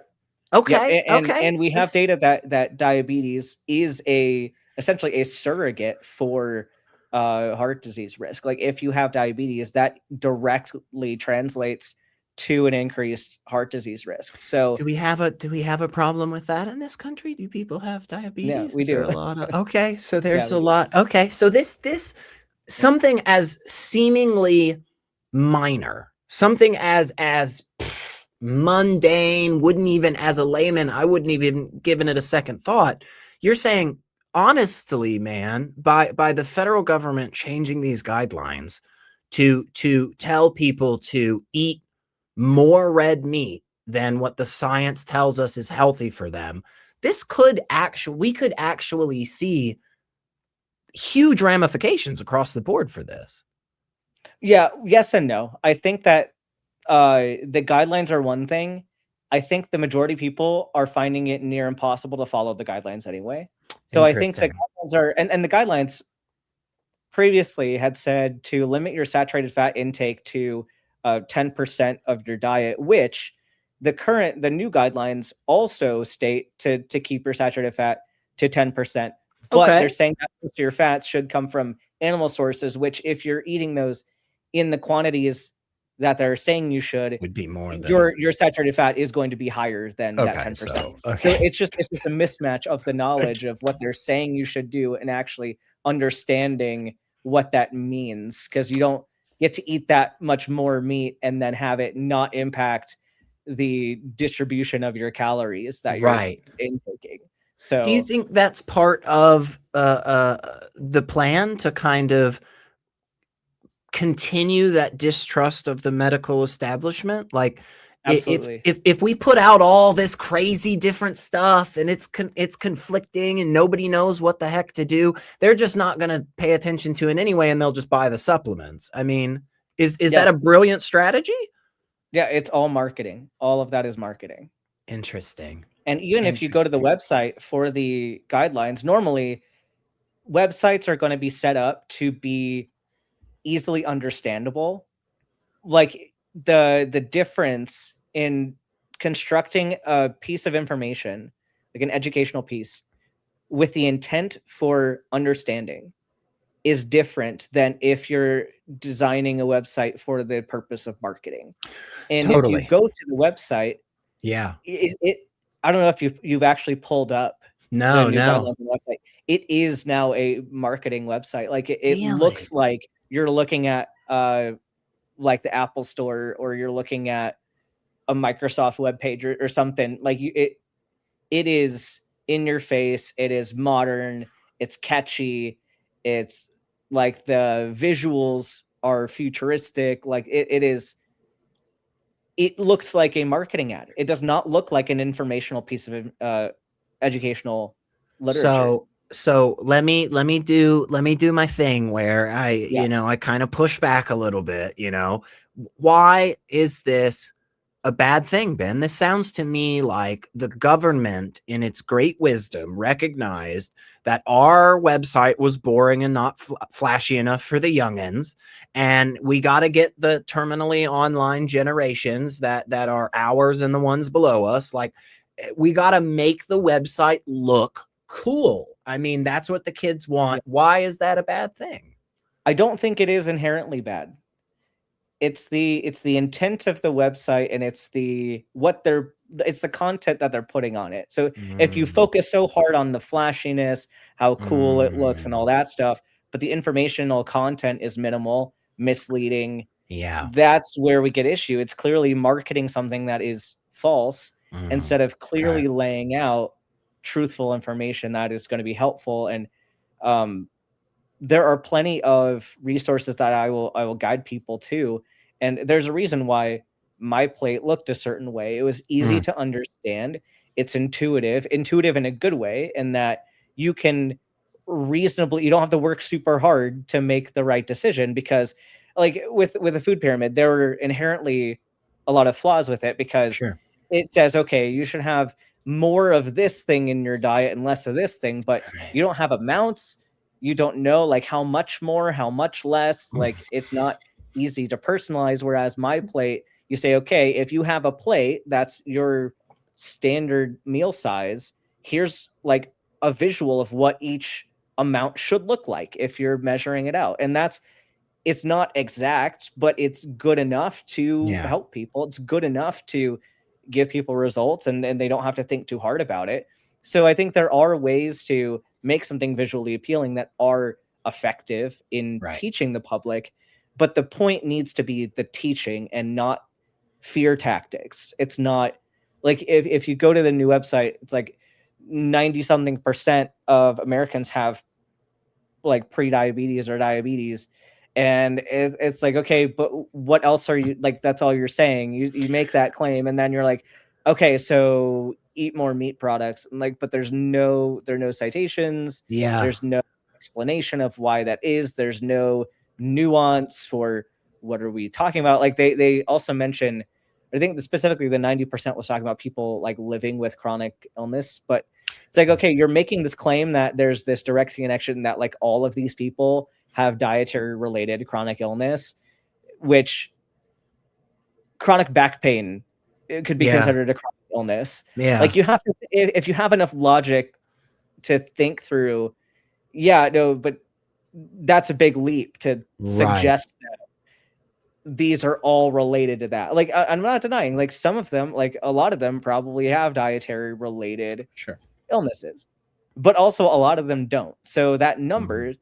Yep, okay, okay. and we have This data that diabetes is essentially a surrogate for heart disease risk. Like if you have diabetes, that directly translates to an increased heart disease risk. So do we have a problem with that in this country? Do people have yeah, diabetes? we Is there do. a lot of, okay, so Yeah, there's we a do. lot. Okay, so this something as seemingly minor, something as mundane, wouldn't even, as a layman, I wouldn't even given it a second thought. You're saying, honestly, man, by the federal government changing these guidelines to tell people to eat more red meat than what the science tells us is healthy for them, this could actually, we could actually see huge ramifications across the board for this. Yeah, yes and no. I think that the guidelines are one thing. I think the majority of people are finding it near impossible to follow the guidelines anyway. So I think the Interesting. guidelines are, and the guidelines previously had said to limit your saturated fat intake to 10% of your diet, which the new guidelines also state to keep your saturated fat to 10%. But they're Okay. saying that most of your fats should come from animal sources, which if you're eating those in the quantities that they're saying you should, Would be more than, your saturated fat is going to be higher than that okay. 10%. So, So okay. it's just a mismatch of the knowledge of what they're saying you should do and actually understanding what that means, because you don't get to eat that much more meat and then have it not impact the distribution of your calories that you're Right. intaking. Do you So think that's part of the plan to kind of continue that distrust of the medical establishment? Like, absolutely. if we put out all this crazy different stuff and it's conflicting and nobody knows what the heck to do, they're just not going to pay attention to it anyway, and they'll just buy the supplements. I mean, is Yeah. that a brilliant strategy? Yeah, it's all marketing. All of that is marketing. Interesting. And even if you go to the Interesting. website for the guidelines, normally websites are going to be set up to be easily understandable. Like the difference in constructing a piece of information, like an educational piece, with the intent for understanding is different than if you're designing a website for the purpose of marketing. And if you Totally. go to the website, Yeah. it I don't know if you've actually pulled up the No, new no. guidelines on the website. It is now a marketing website. Like it Really? looks like you're looking at like the Apple store, or you're looking at a Microsoft web page or something. Like it is in your face, it is modern, it's catchy, it's like the visuals are futuristic, like it looks like a marketing ad. It does not look like an informational piece of educational literature. So let me do my thing where I, Yeah, I kind of push back a little bit. Why is this a bad thing, Ben? This sounds to me like the government, in its great wisdom, recognized that our website was boring and not flashy enough for the youngins, and we got to get the terminally online generations that are ours and the ones below us. Like, we got to make the website look cool. I mean, that's what the kids yeah. want. Why is that a bad thing? I don't think it is inherently bad. It's the intent of the website, and it's the content that they're putting on it. So if you Mm, focus so hard on the flashiness, how cool it looks and all mm, that stuff, but the informational content is minimal, misleading, yeah. that's where we get issue. It's clearly marketing something that is false Mm, instead of okay. clearly laying out truthful information that is going to be helpful. And um, there are plenty of resources that I will guide people to, and there's a reason why my plate looked a certain way. It was easy Mm, to understand, it's intuitive in a good way, and that you can reasonably, you don't have to work super hard to make the right decision, because like with a food pyramid, there are inherently a lot of flaws with it, because Sure. it says, okay, you should have more of this thing in your diet and less of this thing, but Right. you don't have amounts. You don't know like how much more, how much less. Like it's not easy to personalize. Whereas my plate, you say, okay, if you have a plate that's your standard meal size, here's like a visual of what each amount should look like if you're measuring it out. And that's, it's not exact, but it's good enough to Yeah. help people. It's good enough to give people results, and they don't have to think too hard about it. So I think there are ways to make something visually appealing that are effective in Right. teaching the public, but the point needs to be the teaching and not fear tactics. It's not like if you go to the new website, it's like 90 something percent of Americans have like pre-diabetes or diabetes, and it's like, okay, but what else are you like, that's all you're saying. You make that claim, and then you're like, okay, so eat more meat products, and like, but there are no citations, Yeah. there's no explanation of why that is, there's no nuance for what are we talking about. Like they also mention, I think specifically the 90% was talking about people like living with chronic illness, but it's like, okay, you're making this claim that there's this direct connection that like all of these people have dietary related chronic illness, which chronic back pain, it could be Yeah. considered a chronic illness. Yeah. Like you have to, if you have enough logic to think through, yeah, no, but that's a big leap to Right. suggest that these are all related to that. Like I'm not denying, like some of them, like a lot of them probably have dietary related Sure. illnesses, but also a lot of them don't. So that Mhm. number,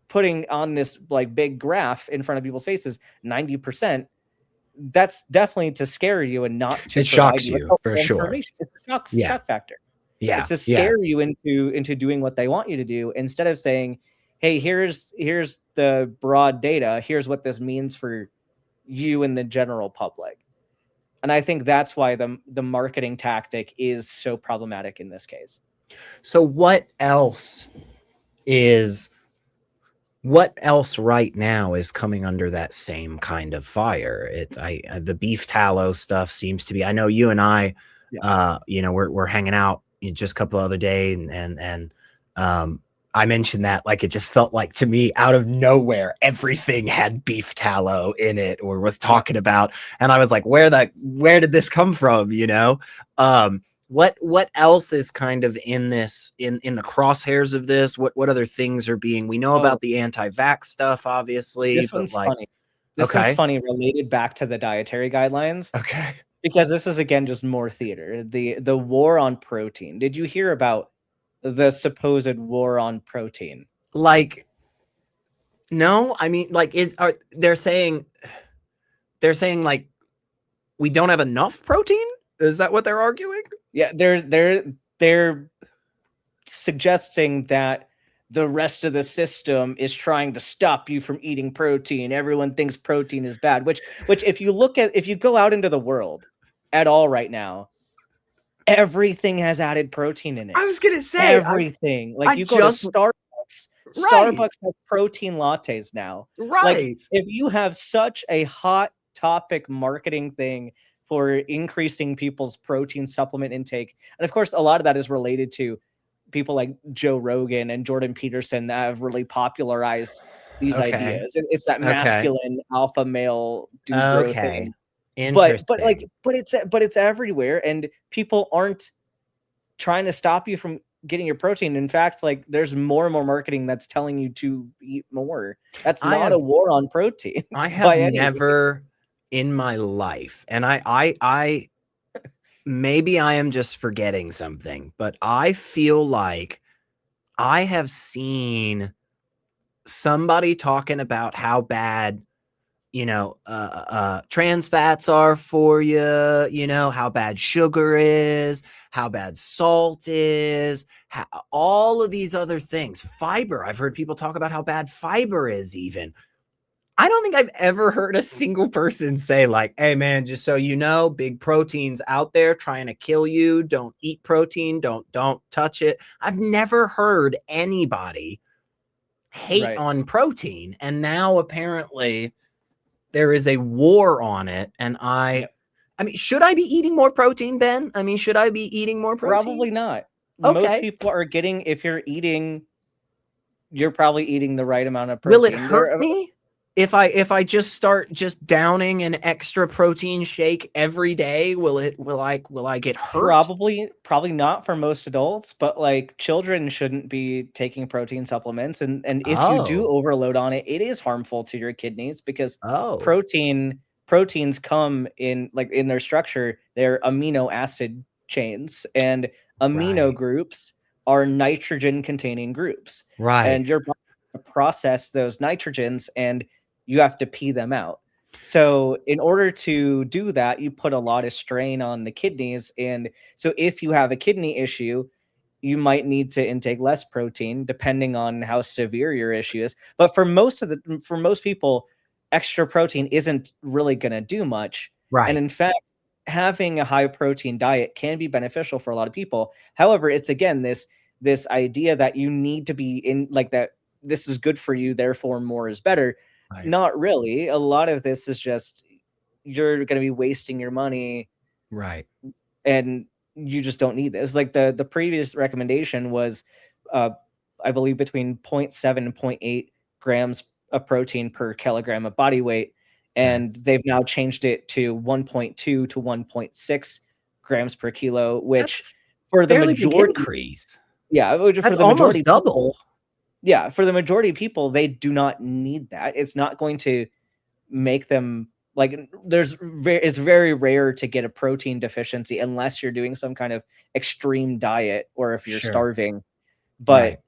putting on this like big graph in front of people's faces, 90%, that's definitely to scare you and not to It provide shocks you with you for helpful sure. information. It's a Yeah. shock factor. Yeah. It's to Yeah. scare you into doing what they want you to do, instead of saying, hey, here's the broad data, here's what this means for you and the general public. And I think that's why the marketing tactic is so problematic in this case. So is what else right now is coming under that same kind of fire? The beef tallow stuff seems to be. I know you and I, Yeah. we're hanging out just a couple of other days, and I mentioned that like it just felt like to me out of nowhere everything had beef tallow in it or was talking about, and I was like, where did this come from? What else is kind of in this in the crosshairs of this? What other things are being, we know Oh, about the anti-vax stuff, obviously, this but one's like, funny. This one's okay, funny related back to the dietary guidelines, okay. because this is again just more theater. The war on protein. Did you hear about the supposed war on protein? Like, no, I mean, like, they're saying like we don't have enough protein? Is that what they're arguing? Yeah, they're suggesting that the rest of the system is trying to stop you from eating protein. Everyone thinks protein is bad, which if you go out into the world at all right now, everything has added protein in I it. was gonna say, Everything. Like I you go to just Starbucks, right, Starbucks has protein lattes now. Like right. if you have such a hot topic marketing thing for increasing people's protein supplement intake, and of course a lot of that is related to people like Joe Rogan and Jordan Peterson that have really popularized these Okay, ideas. It's that okay, masculine alpha male dude bro okay. thing. Interesting. But it's everywhere, and people aren't trying to stop you from getting your protein. In fact, like there's more and more marketing that's telling you to eat more. That's I not a have war on protein I have by any means. never in my life, and I maybe I am just forgetting something, but I feel like I have seen somebody talking about how bad, trans fats are for you, how bad sugar is, how bad salt is, all of these other things. Fiber. I've heard people talk about how bad fiber is even. I don't think I've ever heard a single person say like, hey man, just so you know, big protein's out there trying to kill you. Don't eat protein. Don't touch it. I've never heard anybody hate on protein. And now apparently there is a war on it. And I mean, should I be eating more protein, Ben? I mean, should I be eating more protein? Probably not. Okay. Most people are getting, if you're eating, you're probably eating the right amount of Will protein. it hurt me if I just start just downing an extra protein shake every day? Will I get hurt? Probably not for most adults, but like children shouldn't be taking protein supplements. And if you do overload on it, it is harmful to your kidneys because proteins come in like in their structure, they're amino acid chains, and amino groups are nitrogen containing groups. And your body process those nitrogens and you have to pee them out. So in order to do that, you put a lot of strain on the kidneys. And so if you have a kidney issue, you might need to intake less protein depending on how severe your issue is. But for most people, extra protein isn't really going to do much. And in fact, having a high protein diet can be beneficial for a lot of people. However, it's again this idea that you need to be in like that this is good for you, therefore more is better. Not really. A lot of this is just you're going to be wasting your money. And you just don't need this. Like the previous recommendation was I believe between 0.7 and 0.8 grams of protein per kilogram of body weight. And they've now changed it to 1.2 to 1.6 grams per kilo, which for the majority increase. Yeah, for that's the almost majority double. Yeah, for the majority of people, they do not need that. It's not going to make them like it's very rare to get a protein deficiency unless you're doing some kind of extreme diet or if you're starving. But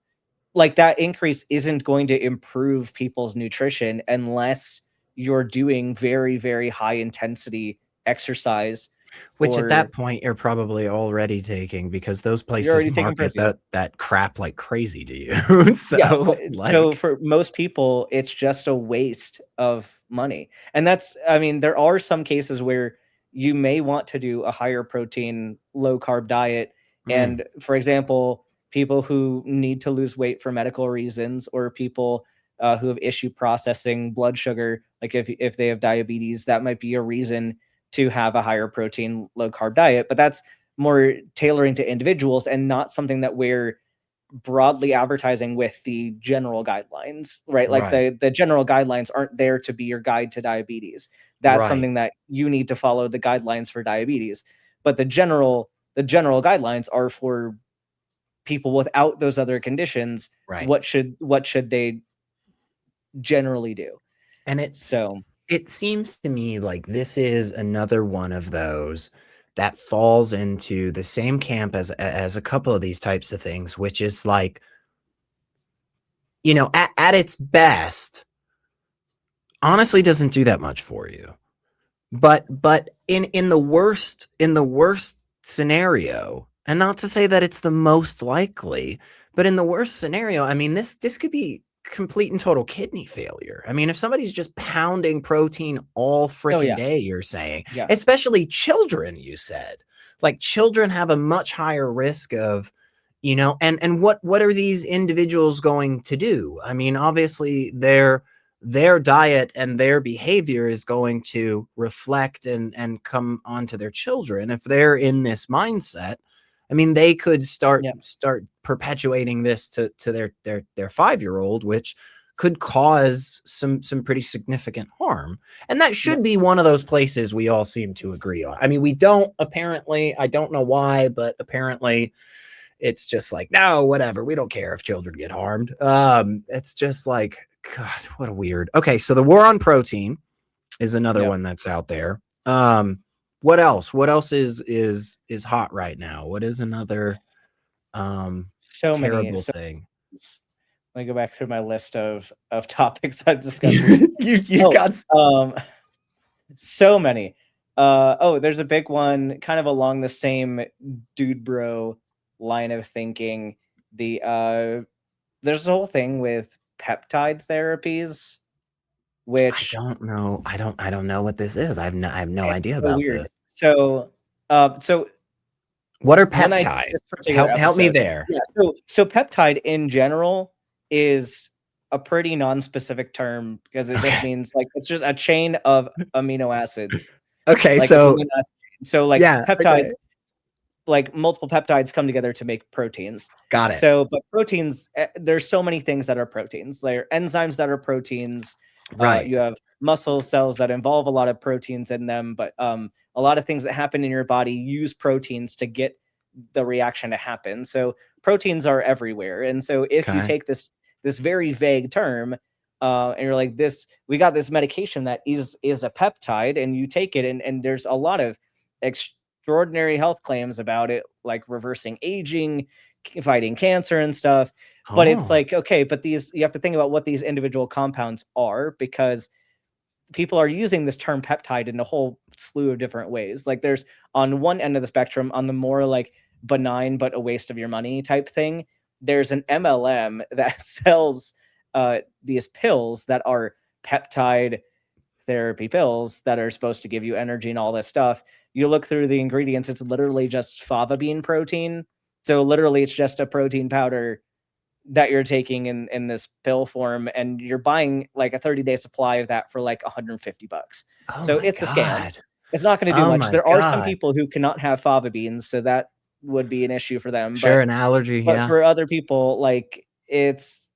like that increase isn't going to improve people's nutrition unless you're doing very, very high intensity exercise. Which at that point you're probably already taking because those places market that crap like crazy to you. So for most people, it's just a waste of money. And that's, I mean, there are some cases where you may want to do a higher protein, low carb diet. And for example, people who need to lose weight for medical reasons or people who have issue processing blood sugar, like if they have diabetes, that might be a reason to have a higher protein, low carb diet. But that's more tailoring to individuals and not something that we're broadly advertising with the general guidelines, right? Like the general guidelines aren't there to be your guide to diabetes. That's something that you need to follow the guidelines for diabetes. But the general guidelines are for people without those other conditions. What should they generally do? And it seems to me like this is another one of those that falls into the same camp as a couple of these types of things, which is like, you know, at its best, honestly doesn't do that much for you. But in the worst scenario, and not to say that it's the most likely, but in the worst scenario, I mean, this could be complete and total kidney failure. I mean, if somebody's just pounding protein all freaking day, you're saying, especially children, you said, like children have a much higher risk of, you know, and what are these individuals going to do? I mean, obviously their diet and their behavior is going to reflect and come onto their children. If they're in this mindset, I mean, they could start perpetuating this to their 5-year-old, which could cause some pretty significant harm. And that should be one of those places we all seem to agree on. I mean, we don't apparently, I don't know why, but apparently it's just like, no, whatever. We don't care if children get harmed. It's just like, God, what a weird. Okay, so the war on protein is another one that's out there. What else? What else is hot right now? What is another terrible thing? Let me go back through my list of topics I've discussed. you got so many. There's a big one kind of along the same dude bro line of thinking. There's a whole thing with peptide therapies. I which don't know. I don't know what this is. I have no it's idea so about weird. this. So What are when I did this peptides? particular Help me episode, there. yeah, so peptide in general is a pretty non-specific term because it just Okay. means like it's just a chain of amino acids. Okay, Like it's so amino acid chain. So like yeah, peptides, okay. like multiple peptides come together to make proteins. Got it. So, but proteins, there's so many things that are proteins. There are enzymes that are proteins. Right. You have muscle cells that involve a lot of proteins in them, but a lot of things that happen in your body use proteins to get the reaction to happen. So proteins are everywhere. And so if you Okay. take this very vague term, and you're like, we got this medication that is a peptide, and you take it, and there's a lot of extraordinary health claims about it, like reversing aging, fighting cancer and stuff. But it's Oh, like, okay, but these, you have to think about what these individual compounds are, because people are using this term peptide in a whole slew of different ways. Like there's on one end of the spectrum, on the more like benign but a waste of your money type thing, there's an MLM that sells these pills that are peptide therapy pills that are supposed to give you energy and all this stuff. You look through the ingredients, it's literally just fava bean protein. So literally it's just a protein powder that you're taking in this pill form, and you're buying like a 30-day supply of that for like $150. oh So my it's a scam. God. It's not going to do Oh much. my There are some God. people who cannot have fava beans, so that would be an issue for them. Sure, But an allergy, yeah. for other people, like it's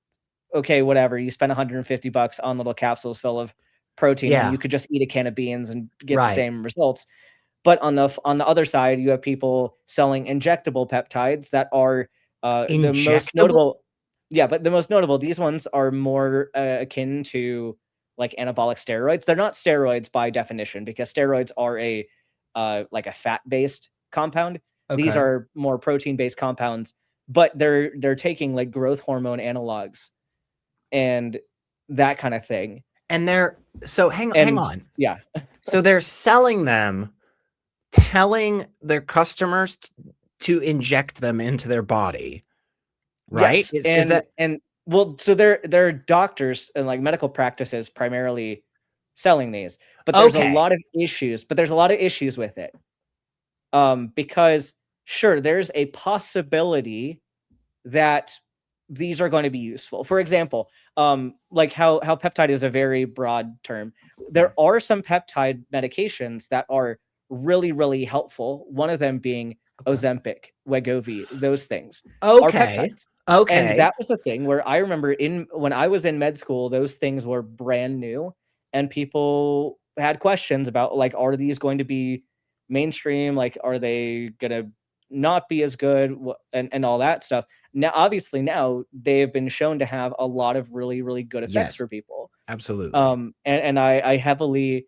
okay, whatever. You spend $150 on little capsules full of protein when Yeah, you could just eat a can of beans and get the right. same results. But on the other side, you have people selling injectable peptides that are the most Injectable? notable. Yeah, but the most notable, these ones are more akin to like anabolic steroids. They're not steroids by definition, because steroids are a like a fat-based compound. These Okay. are more protein-based compounds, but they're taking like growth hormone analogs and that kind of thing. And they're so hang And on. yeah. So they're selling them, telling their customers to inject them into their body, right? Yes, Is that and well, so they're doctors and like medical practices primarily selling these, but there's a okay? lot of issues. But there's a lot of issues with it, because sure, there's a possibility that these are going to be useful. For example, like how peptide is a very broad term. There are some peptide medications that are really, really helpful. One of them being Okay. Ozempic, Wegovy, those things are Okay. peptides. And Okay. that was a thing where I remember in when I was in med school, those things were brand new, and people had questions about like, are these going to be mainstream? Like, are they gonna not be as good? And all that stuff. Now, obviously, now they have been shown to have a lot of really, really good effects Yes, for people. absolutely. And I heavily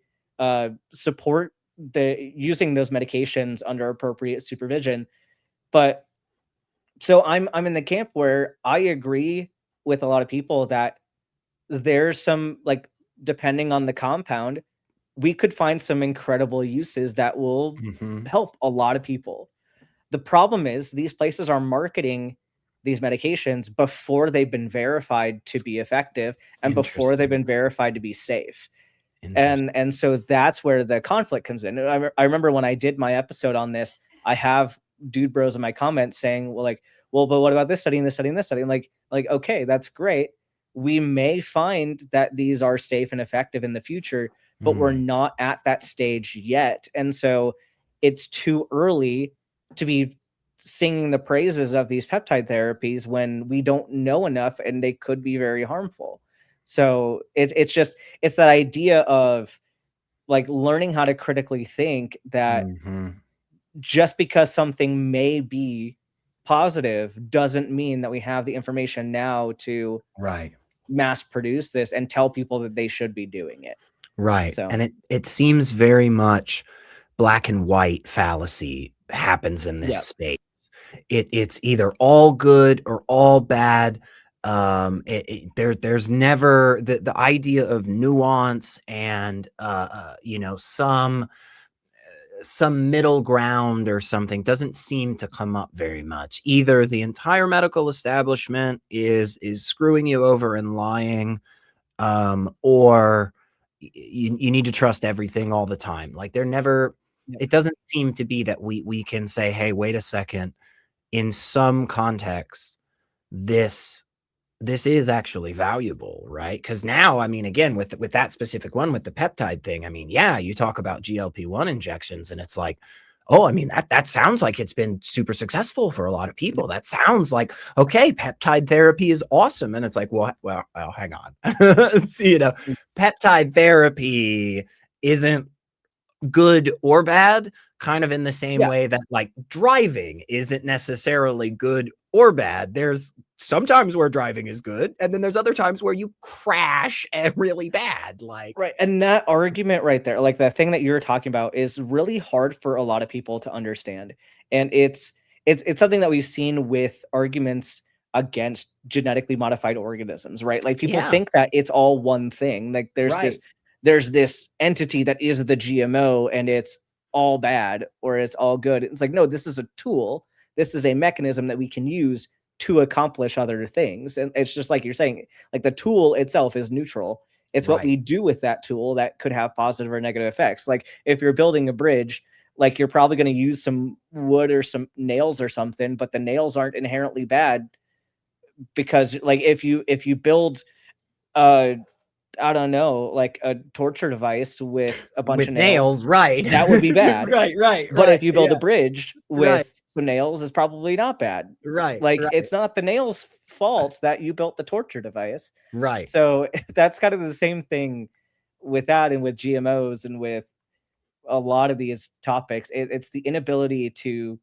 support the using those medications under appropriate supervision. But so I'm in the camp where I agree with a lot of people that there's some like, depending on the compound, we could find some incredible uses that will Mhm. help a lot of people. The problem is these places are marketing these medications before they've been verified to be effective and before they've Interesting. been verified to be safe. Interesting. And so that's where the conflict comes in. I remember when I did my episode on this, I have dude bros in my comments saying, well, like, well, but what about this study and this study and this study? And like, okay, that's great. We may find that these are safe and effective in the future, but we're Mm, not at that stage yet. And so it's too early to be singing the praises of these peptide therapies when we don't know enough and they could be very harmful. So it's that idea of like learning how to critically think that mhm. just because something may be positive doesn't mean that we have the information now to Right. mass produce this and tell people that they should be doing it. Right. So, And it seems very much black and white fallacy happens in this yeah. space. It's either all good or all bad. There's never the idea of nuance and you know, some middle ground or something doesn't seem to come up very much. Either the entire medical establishment is screwing you over and lying, or you need to trust everything all the time. Like they're never, Yep. it doesn't seem to be that we can say, hey, wait a second, in some contexts, this is actually valuable, right? Because now, I mean, again, with that specific one, with the peptide thing, I mean, yeah, you talk about GLP-1 injections, and it's like, oh, I mean, that sounds like it's been super successful for a lot of people. That sounds like, okay, peptide therapy is awesome. And it's like, well, hang on. You know, peptide therapy isn't good or bad, kind of in the same way that like driving isn't necessarily good or bad. There's sometimes where driving is good, and then there's other times where you crash and really bad. Like, Right, and that argument right there, like, the thing that you're talking about is really hard for a lot of people to understand, and it's something that we've seen with arguments against genetically modified organisms, right? Like, people yeah, think that it's all one thing, like, right, there's this entity that is the GMO, and it's all bad or it's all good. It's like, no, this is a tool. This is a mechanism that we can use to accomplish other things, and it's just like you're saying, like, the tool itself is neutral. It's what right, we do with that tool that could have positive or negative effects. Like if you're building a bridge, like you're probably going to use some wood or some nails or something, but the nails aren't inherently bad because like if you build uh I don't know, like a torture device with a bunch with of nails, nails, right, that would be bad. But right, if you build yeah, a bridge right, with some nails, it's probably not bad. right, Like right, it's not the nails' fault that you built the torture device. right. So that's kind of the same thing with that and with GMOs and with a lot of these topics. It's the inability to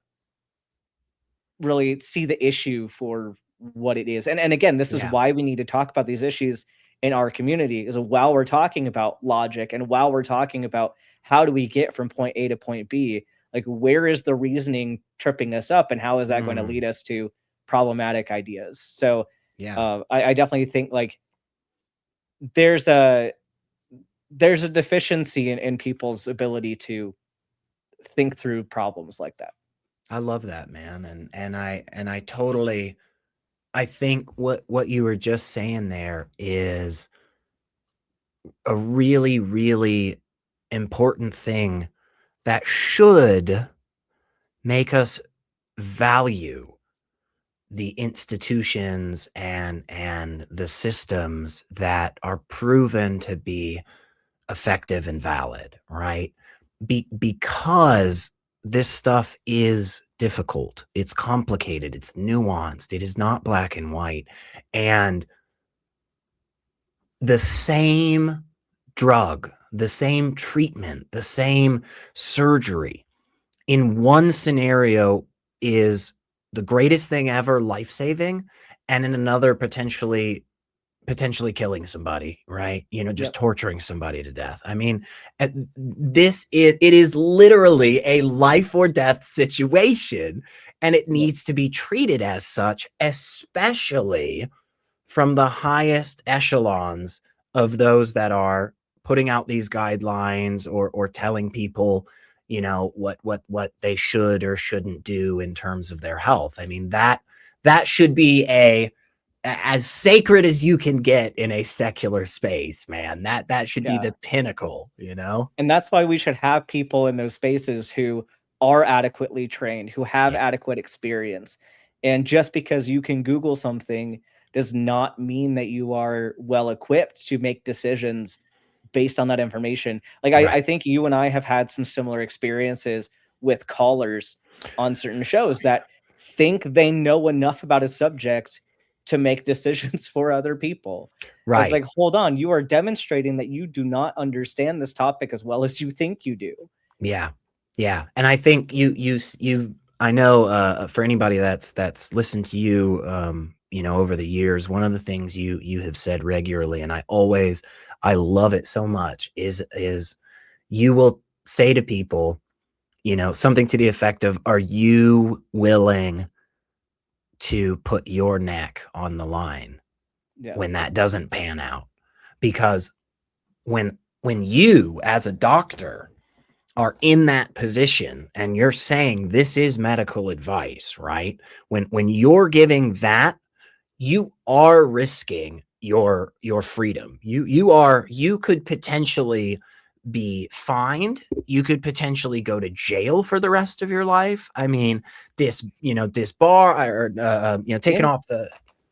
really see the issue for what it is. And again, this is Yeah, why we need to talk about these issues in our community is while we're talking about logic and while we're talking about how do we get from point A to point B, like where is the reasoning tripping us up and how is that going to mm, lead us to problematic ideas? So yeah. I definitely think like there's a there's a deficiency in people's ability to think through problems like that. I love that, man, and I totally, I think what you were just saying there is a really, really important thing that should make us value the institutions and the systems that are proven to be effective and valid, right? Because this stuff is difficult, it's complicated, it's nuanced, it is not black and white, and the same drug, the same treatment, the same surgery in one scenario is the greatest thing ever, life-saving, and in another potentially killing somebody, right? You know, just Yep. torturing somebody to death. I mean, it is literally a life or death situation, and it Yep. needs to be treated as such, especially from the highest echelons of those that are putting out these guidelines or telling people, you know, what they should or shouldn't do in terms of their health. I mean, that should be as sacred as you can get in a secular space, man. That should be Yeah. the pinnacle, you know? And that's why we should have people in those spaces who are adequately trained, who have Yeah. adequate experience. And just because you can Google something does not mean that you are well equipped to make decisions based on that information. Like I Right. think you and I have had some similar experiences with callers on certain shows that think they know enough about a subject to make decisions for other people. It's Right. like, hold on, you are demonstrating that you do not understand this topic as well as you think you do. Yeah. Yeah, and I think you I know, for anybody that's listened to you, you know, over the years, one of the things you have said regularly, and I love it so much, is you will say to people, you know, something to the effect of, "Are you willing to put your neck on the line Yeah. when that doesn't pan out?" Because when you, as a doctor, are in that position and you're saying this is medical advice, right? When you're giving that, you are risking your freedom. You could potentially be fined. You could potentially go to jail for the rest of your life. I mean, disbar or taking And off the.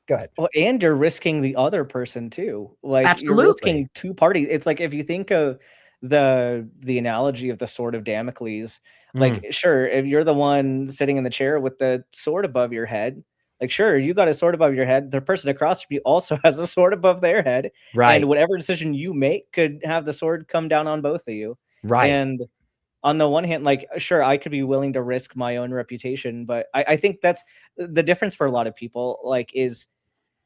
Go ahead. well, and you're risking the other person too. Like you're Absolutely. risking two parties. It's like if you think of the analogy of the sword of Damocles, like Mm, sure, if you're the one sitting in the chair with the sword above your head, like sure, you got a sword above your head. The person across from you also has a sword above their head, and right. whatever decision you make could have the sword come down on both of you. Right. And on the one hand, like sure, I could be willing to risk my own reputation, but I think that's the difference for a lot of people. Like is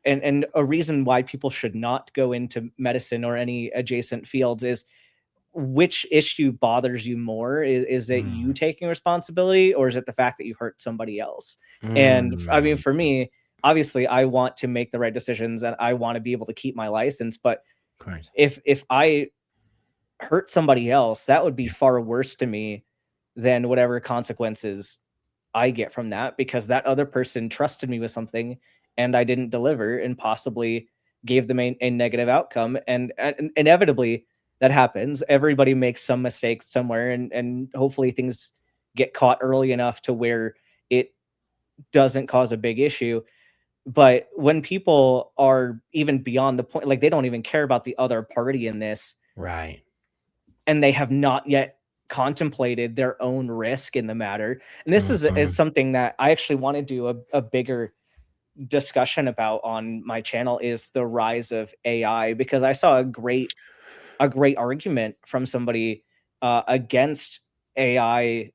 and a reason why people should not go into medicine or any adjacent fields is which issue bothers you more? Is it you Mm, taking responsibility or is it the fact that you hurt somebody else? And I mean, mm, for me, obviously, I want to make the right decisions and I want to be able to keep my license. But correct. if I hurt somebody else, that would be Yeah. far worse to me than whatever consequences I get from that because that other person trusted me with something and I didn't deliver and possibly gave them a negative outcome. And inevitably that happens. Everybody makes some mistakes somewhere and hopefully things get caught early enough to where it doesn't cause a big issue. But when people are even beyond the point, like they don't even care about the other party in this, Right. and they have not yet contemplated their own risk in the matter. And this is Mhm. something that I actually want to do a bigger discussion about on my channel is the rise of AI because I saw a great argument from somebody against AI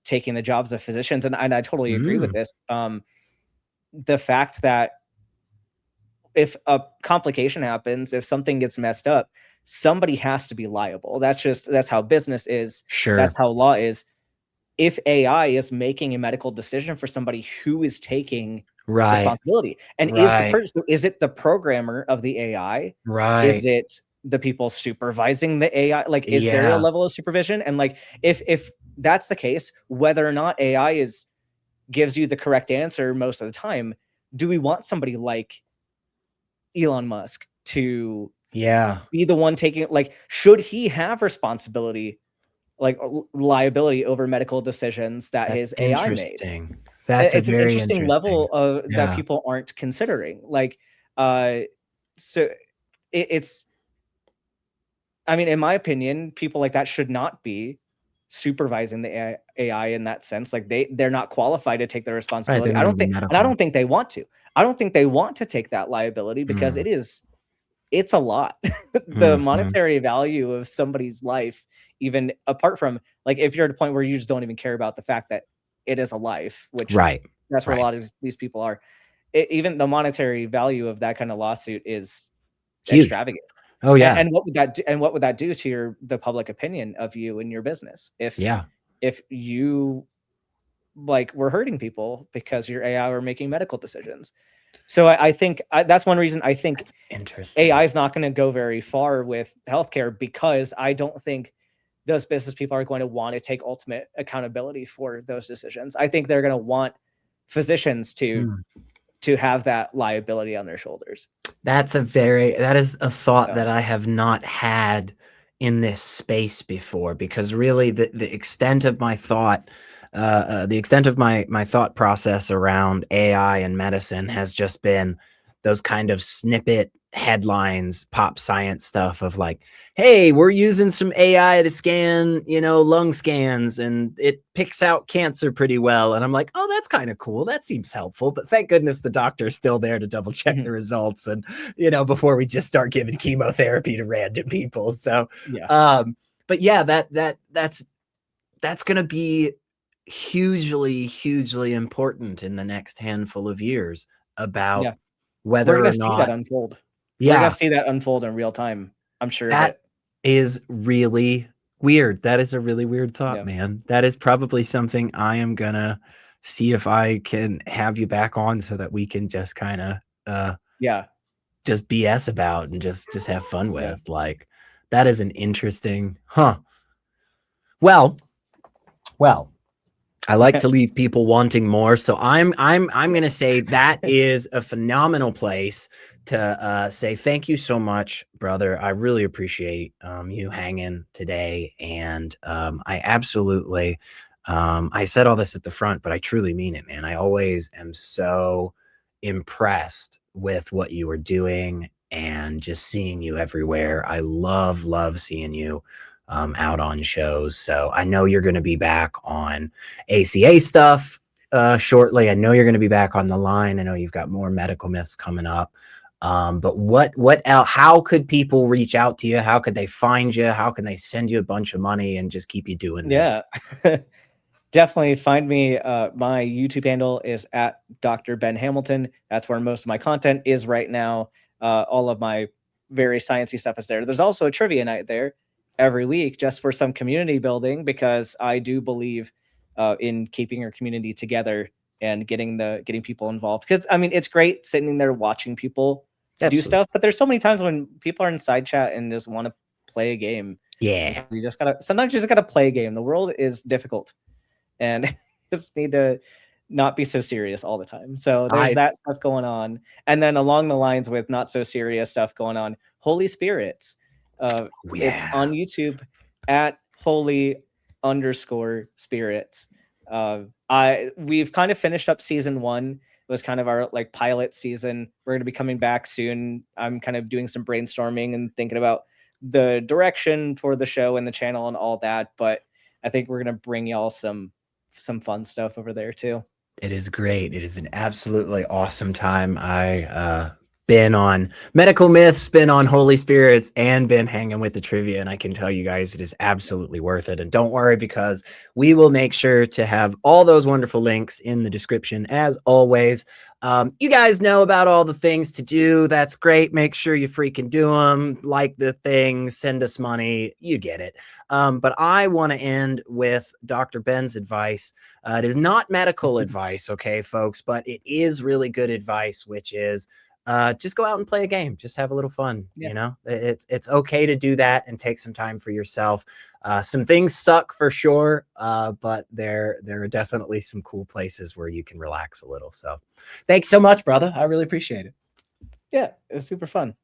taking the jobs of physicians, and I totally agree with Mm, this. The fact that if a complication happens, if something gets messed up, somebody has to be liable. That's how business is. sure. That's how law is. If AI is making a medical decision for somebody who is taking Right. responsibility, and Right. is it the programmer of the AI? Is Right. it the people supervising the AI? Like, is there a Yeah. level of supervision? And like, if that's the case, whether or not AI is gives you the correct answer most of the time, do we want somebody like Elon Musk to Yeah. be the one taking like should he have responsibility like liability over medical decisions that That's his AI made? interesting. That's a It's an very interesting interesting. level of that Yeah. people aren't considering. Like uh so it's I mean in my opinion people like that should not be supervising the AI in that sense. Like they're not qualified to take the Right. They're responsibility. I not don't even think and I medical. don't think they want to. I don't think they want to take that liability because Mm, it's a lot. The mhm. monetary value of somebody's life, even apart from like if you're at a point where you just don't even care about the fact that it is a life, which Right. that's where a Right. lot of these people are. Even the monetary value of that kind of lawsuit is Huge. extravagant. Oh, yeah. And what would that do, and what would that do to the public opinion of you and your business Yeah. if you like were hurting people because your AI were making medical decisions? So I think that's one reason I think That's interesting. AI is not going to go very far with healthcare because I don't think those business people are going to want to take ultimate accountability for those decisions. I think they're going to want physicians Mm. to have that liability on their shoulders. That is a thought So that I have not had in this space before because really the extent of my thought, the extent of my thought process around AI and medicine has just been those kind of snippet headlines, pop science stuff of like, hey, we're using some AI to scan, lung scans and it picks out cancer pretty well. And I'm like, oh, that's kind of cool. That seems helpful. But thank goodness the doctor's still there to double check mhm, the results and, before we just start giving chemotherapy to random people. So, yeah, um, but yeah, that's going to be hugely, hugely important in the next handful of years about yeah, we're whether gonna or see that not, unfold. We're gonna yeah, see that unfold in real time. I'm sure of that it. is really weird. That is a really weird thought, Yeah, man. That is probably something I am gonna see if I can have you back on so that we can just kind of yeah, just BS about and just have fun yeah. with. Like that is an interesting, huh? Well, well, I like to leave people wanting more. So I'm going to say that is a phenomenal place to say thank you so much, brother. I really appreciate you hanging today. And I absolutely, I said all this at the front, but I truly mean it, man. I always am so impressed with what you are doing and just seeing you everywhere. I love seeing you out on shows. So I know you're going to be back on ACA stuff shortly. I know you're going to be back on the line. I know you've got more medical myths coming up. But what else? How could people reach out to you? How could they find you? How can they send you a bunch of money and just keep you doing this? Yeah. Definitely find me. My YouTube handle is at Dr. Ben Hamilton. That's where most of my content is right now. All of my very sciencey stuff is there. There's also a trivia night there every week just for some community building, because I do believe in keeping your community together and getting people involved. Because I mean, it's great sitting there watching people do Absolutely. stuff, but there's so many times when people are in side chat and just want to play a game. Yeah. Sometimes you just gotta play a game. The world is difficult, and just need to not be so serious all the time. So there's that stuff going on. And then along the lines with not so serious stuff going on, Holy Spirits. It's on YouTube at holy_spirits. We've kind of finished up season 1. It was kind of our like pilot season. We're going to be coming back soon. I'm kind of doing some brainstorming and thinking about the direction for the show and the channel and all that. But I think we're going to bring y'all some fun stuff over there too. It is great. It is an absolutely awesome time. I been on Medical Myths, been on Holy Spirits, and been hanging with the trivia, and I can tell you guys it is absolutely worth it. And don't worry, because we will make sure to have all those wonderful links in the description as always. You guys know about all the things to do. That's great. Make sure you freaking do them. Like the thing, send us money. You get it. But I want to end with Dr. Ben's advice. It is not medical advice, okay, folks, but it is really good advice, which is just go out and play a game. Just have a little fun. Yeah. You know, it's okay to do that and take some time for yourself. Some things suck for sure, but there are definitely some cool places where you can relax a little. So thanks so much, brother. I really appreciate it. Yeah, it was super fun.